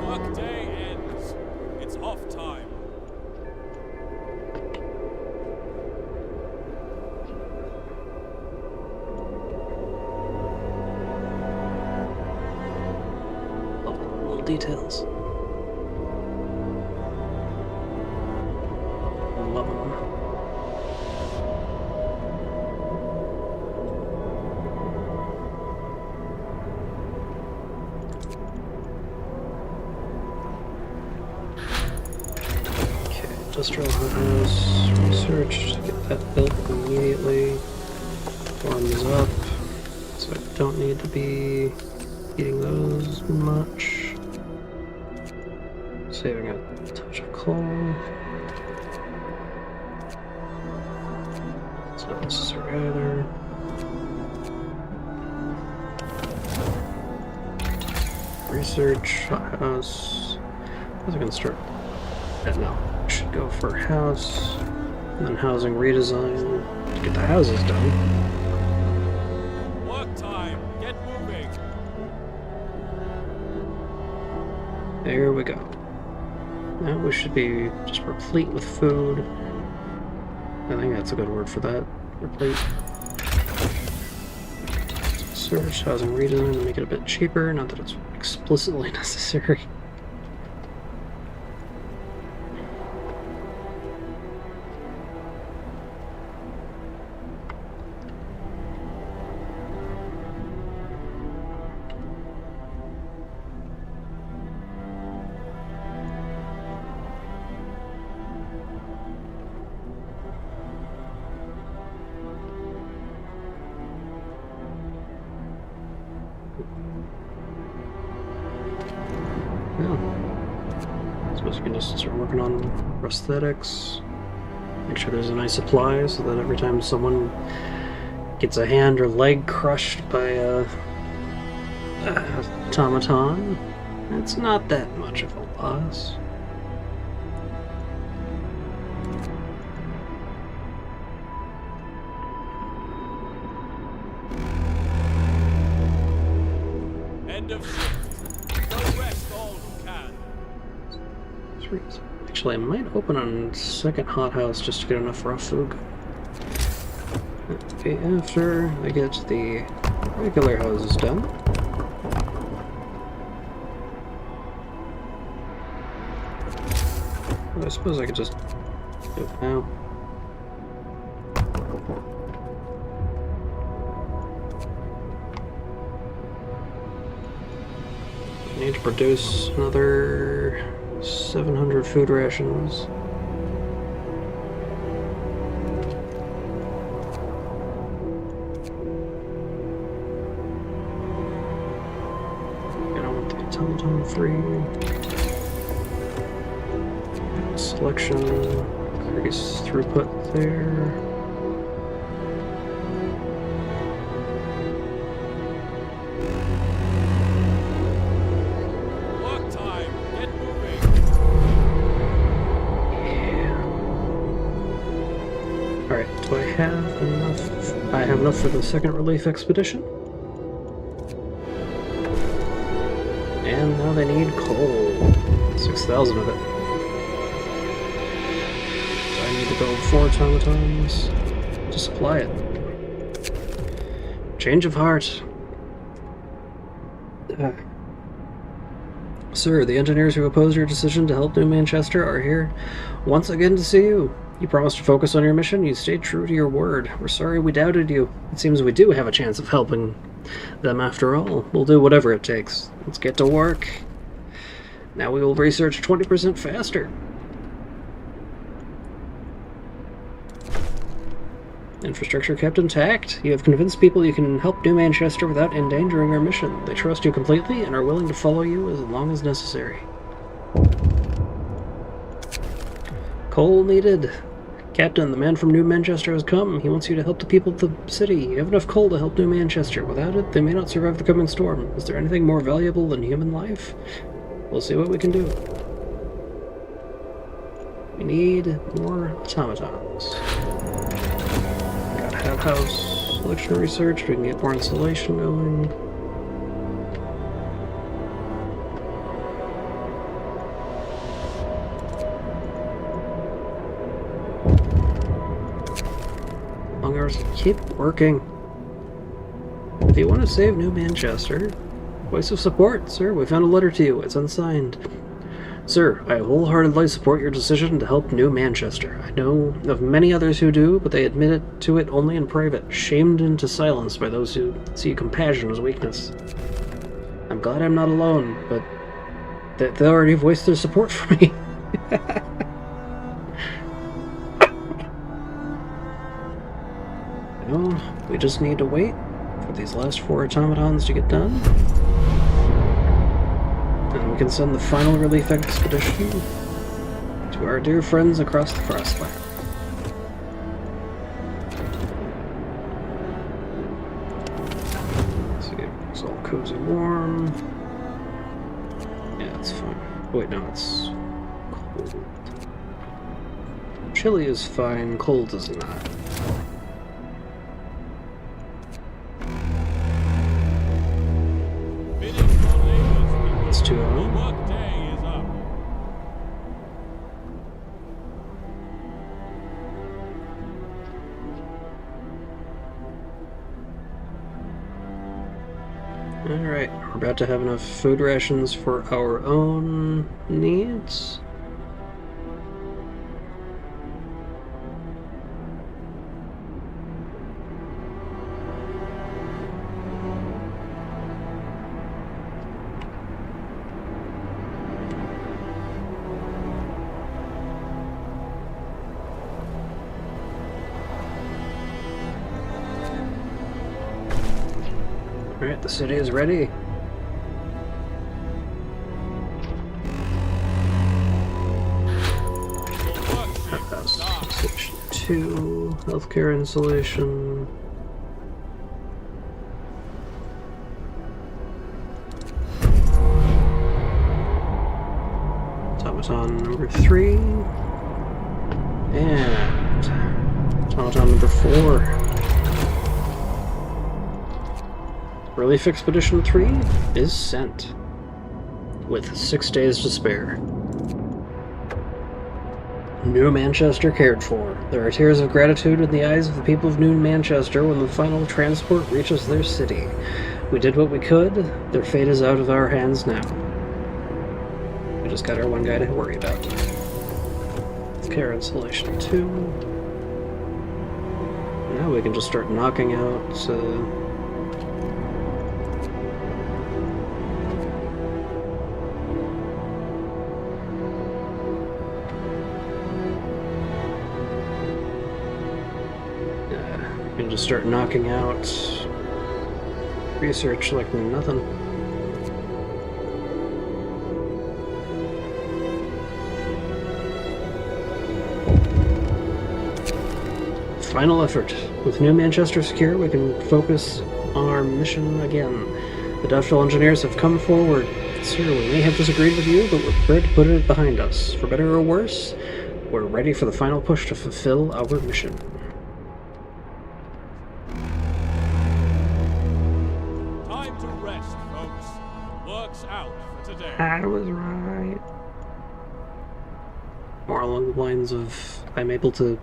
Work day ends. It's off time. Little details. Love them. Okay, industrial hothouse research. Get that built immediately. Warms up, so I don't need to be eating those much. Saving a touch of coal. It's not necessary either. Research, hothouse. I was gonna start. No, I should go for house, and then housing redesign to get the houses done. Work time. Get moving. There we go. Now we should be just replete with food. I think that's a good word for that. Replete. Search housing redesign to make it a bit cheaper, not that it's explicitly necessary. Yeah. I suppose we can just start working on prosthetics. Make sure there's a nice supply so that every time someone gets a hand or leg crushed by a automaton, it's not that much of a loss. End of shift. Go rest all who can. Sweet. Actually, I might open a second hothouse just to get enough raw food. Okay, after I get the regular houses done. Well, I suppose I could just do it now. I need to produce another 700 food rations. I don't want the automaton free. Selection, increase throughput there. Work time. Get moving. Yeah. Alright, do I have enough? I have enough for the second relief expedition. And now they need coal. 6,000 of it. I need to build 4 automatons to supply it. Change of heart. Sir, the engineers who opposed your decision to help New Manchester are here once again to see you. You promised to focus on your mission. You stayed true to your word. We're sorry we doubted you. It seems we do have a chance of helping them after all. We'll do whatever it takes. Let's get to work. Now we will research 20% faster. Infrastructure kept intact. You have convinced people you can help New Manchester without endangering our mission. They trust you completely and are willing to follow you as long as necessary. Coal needed. Captain, the man from New Manchester has come. He wants you to help the people of the city. You have enough coal to help New Manchester. Without it, they may not survive the coming storm. Is there anything more valuable than human life? We'll see what we can do. We need more automatons. Have house selection research, we can get more insulation going. Long hours, keep working. If you want to save New Manchester, voice of support, sir, we found a letter to you, it's unsigned. Sir, I wholeheartedly support your decision to help New Manchester. I know of many others who do, but they admit to it only in private, shamed into silence by those who see compassion as weakness. I'm glad I'm not alone, but they already voiced their support for me. You know, we just need to wait for these last 4 automatons to get done. And we can send the final relief expedition to our dear friends across the Frostpunk. So it's all cozy warm. Yeah, it's fine. Oh, wait, no, it's cold. Chilly is fine, cold is not. It's too early. Work day is up. Alright, we're about to have enough food rations for our own needs. Alright, the city is ready. Healthcare insulation. Automaton number 3. And automaton number 4. Relief Expedition 3 is sent, with 6 days to spare. New Manchester cared for. There are tears of gratitude in the eyes of the people of New Manchester when the final transport reaches their city. We did what we could. Their fate is out of our hands now. We just got our one guy to worry about. Care insulation 2. Now we can just start knocking out we can just start knocking out research like nothing. Final effort. With New Manchester secure, we can focus on our mission again. The Doubtful engineers have come forward. Sir, we may have disagreed with you, but we're prepared to put it behind us. For better or worse, we're ready for the final push to fulfill our mission. Time to rest, folks. Work's out for today. I was right. More along the lines of, I'm able to...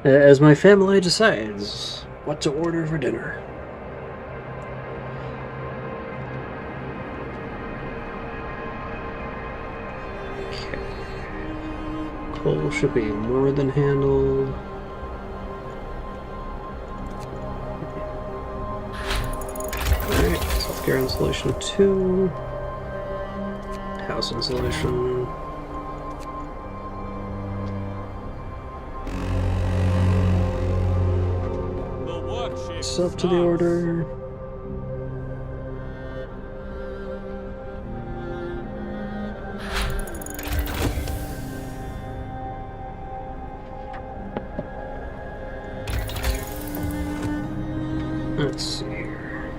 As my family decides what to order for dinner. Okay. Coal should be more than handled. Alright, healthcare insulation 2. House insulation. Up to the order. Let's see here.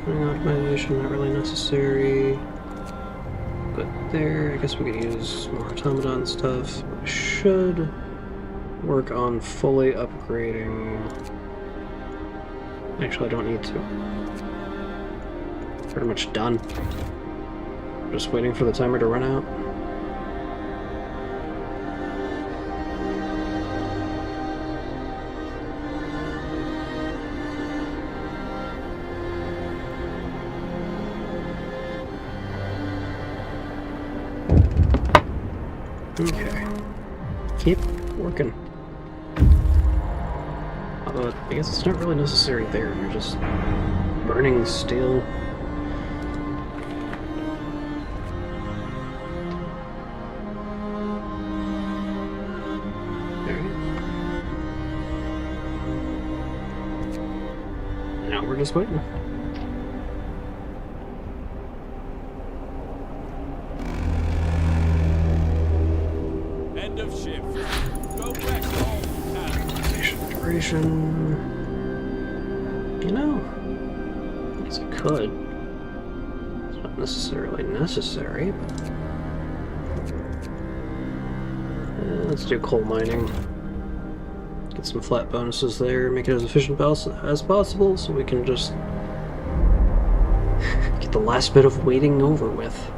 Optimization, not really necessary. But there, I guess we could use more automaton stuff. We should work on fully upgrading. Actually, I don't need to. Pretty much done. Just waiting for the timer to run out. Okay. Keep working. I guess it's not really necessary there, you're just burning steel. Alright. Now we're just waiting. End of shift. Go rest all you can. Duration. You know, I guess I could. It's not necessarily necessary, but let's do coal mining. Get some flat bonuses there, make it as efficient as possible so we can just get the last bit of waiting over with.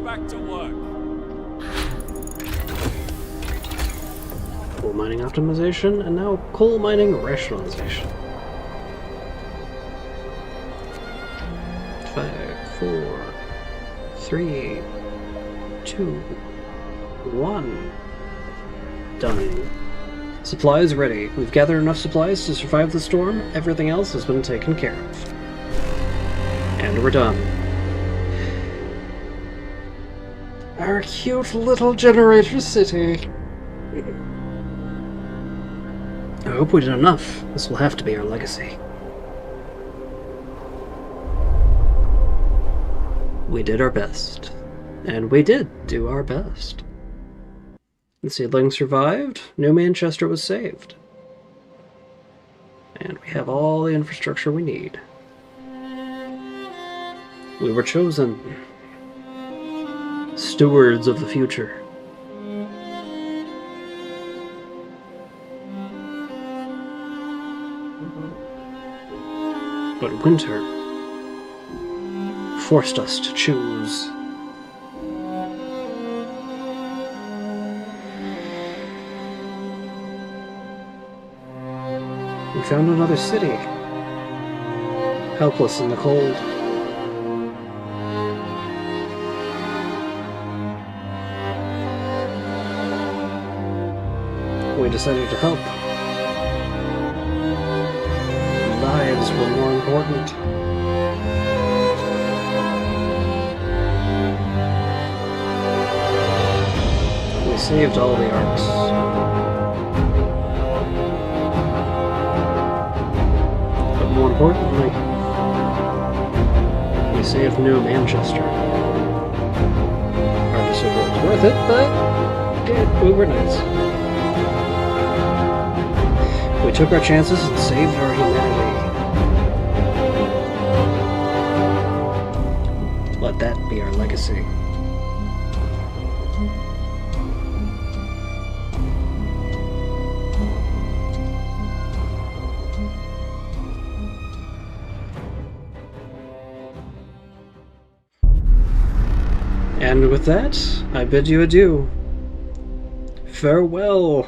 Back to work. Coal mining optimization, and now coal mining rationalization. 5, 4, 3, 2, 1. Done. Supplies ready. We've gathered enough supplies to survive the storm. Everything else has been taken care of. And we're done. Our cute little generator city. I hope we did enough. This will have to be our legacy. We did our best. And we did do our best. The seedling survived. New Manchester was saved. And we have all the infrastructure we need. We were chosen. Stewards of the future. But winter forced us to choose. We found another city, helpless in the cold. We decided to help. Lives were more important. We saved all the Arks. But more importantly, we saved New Manchester. Hard to say if it was worth it, but we were nice. We took our chances and saved our humanity. Let that be our legacy. And with that, I bid you adieu. Farewell.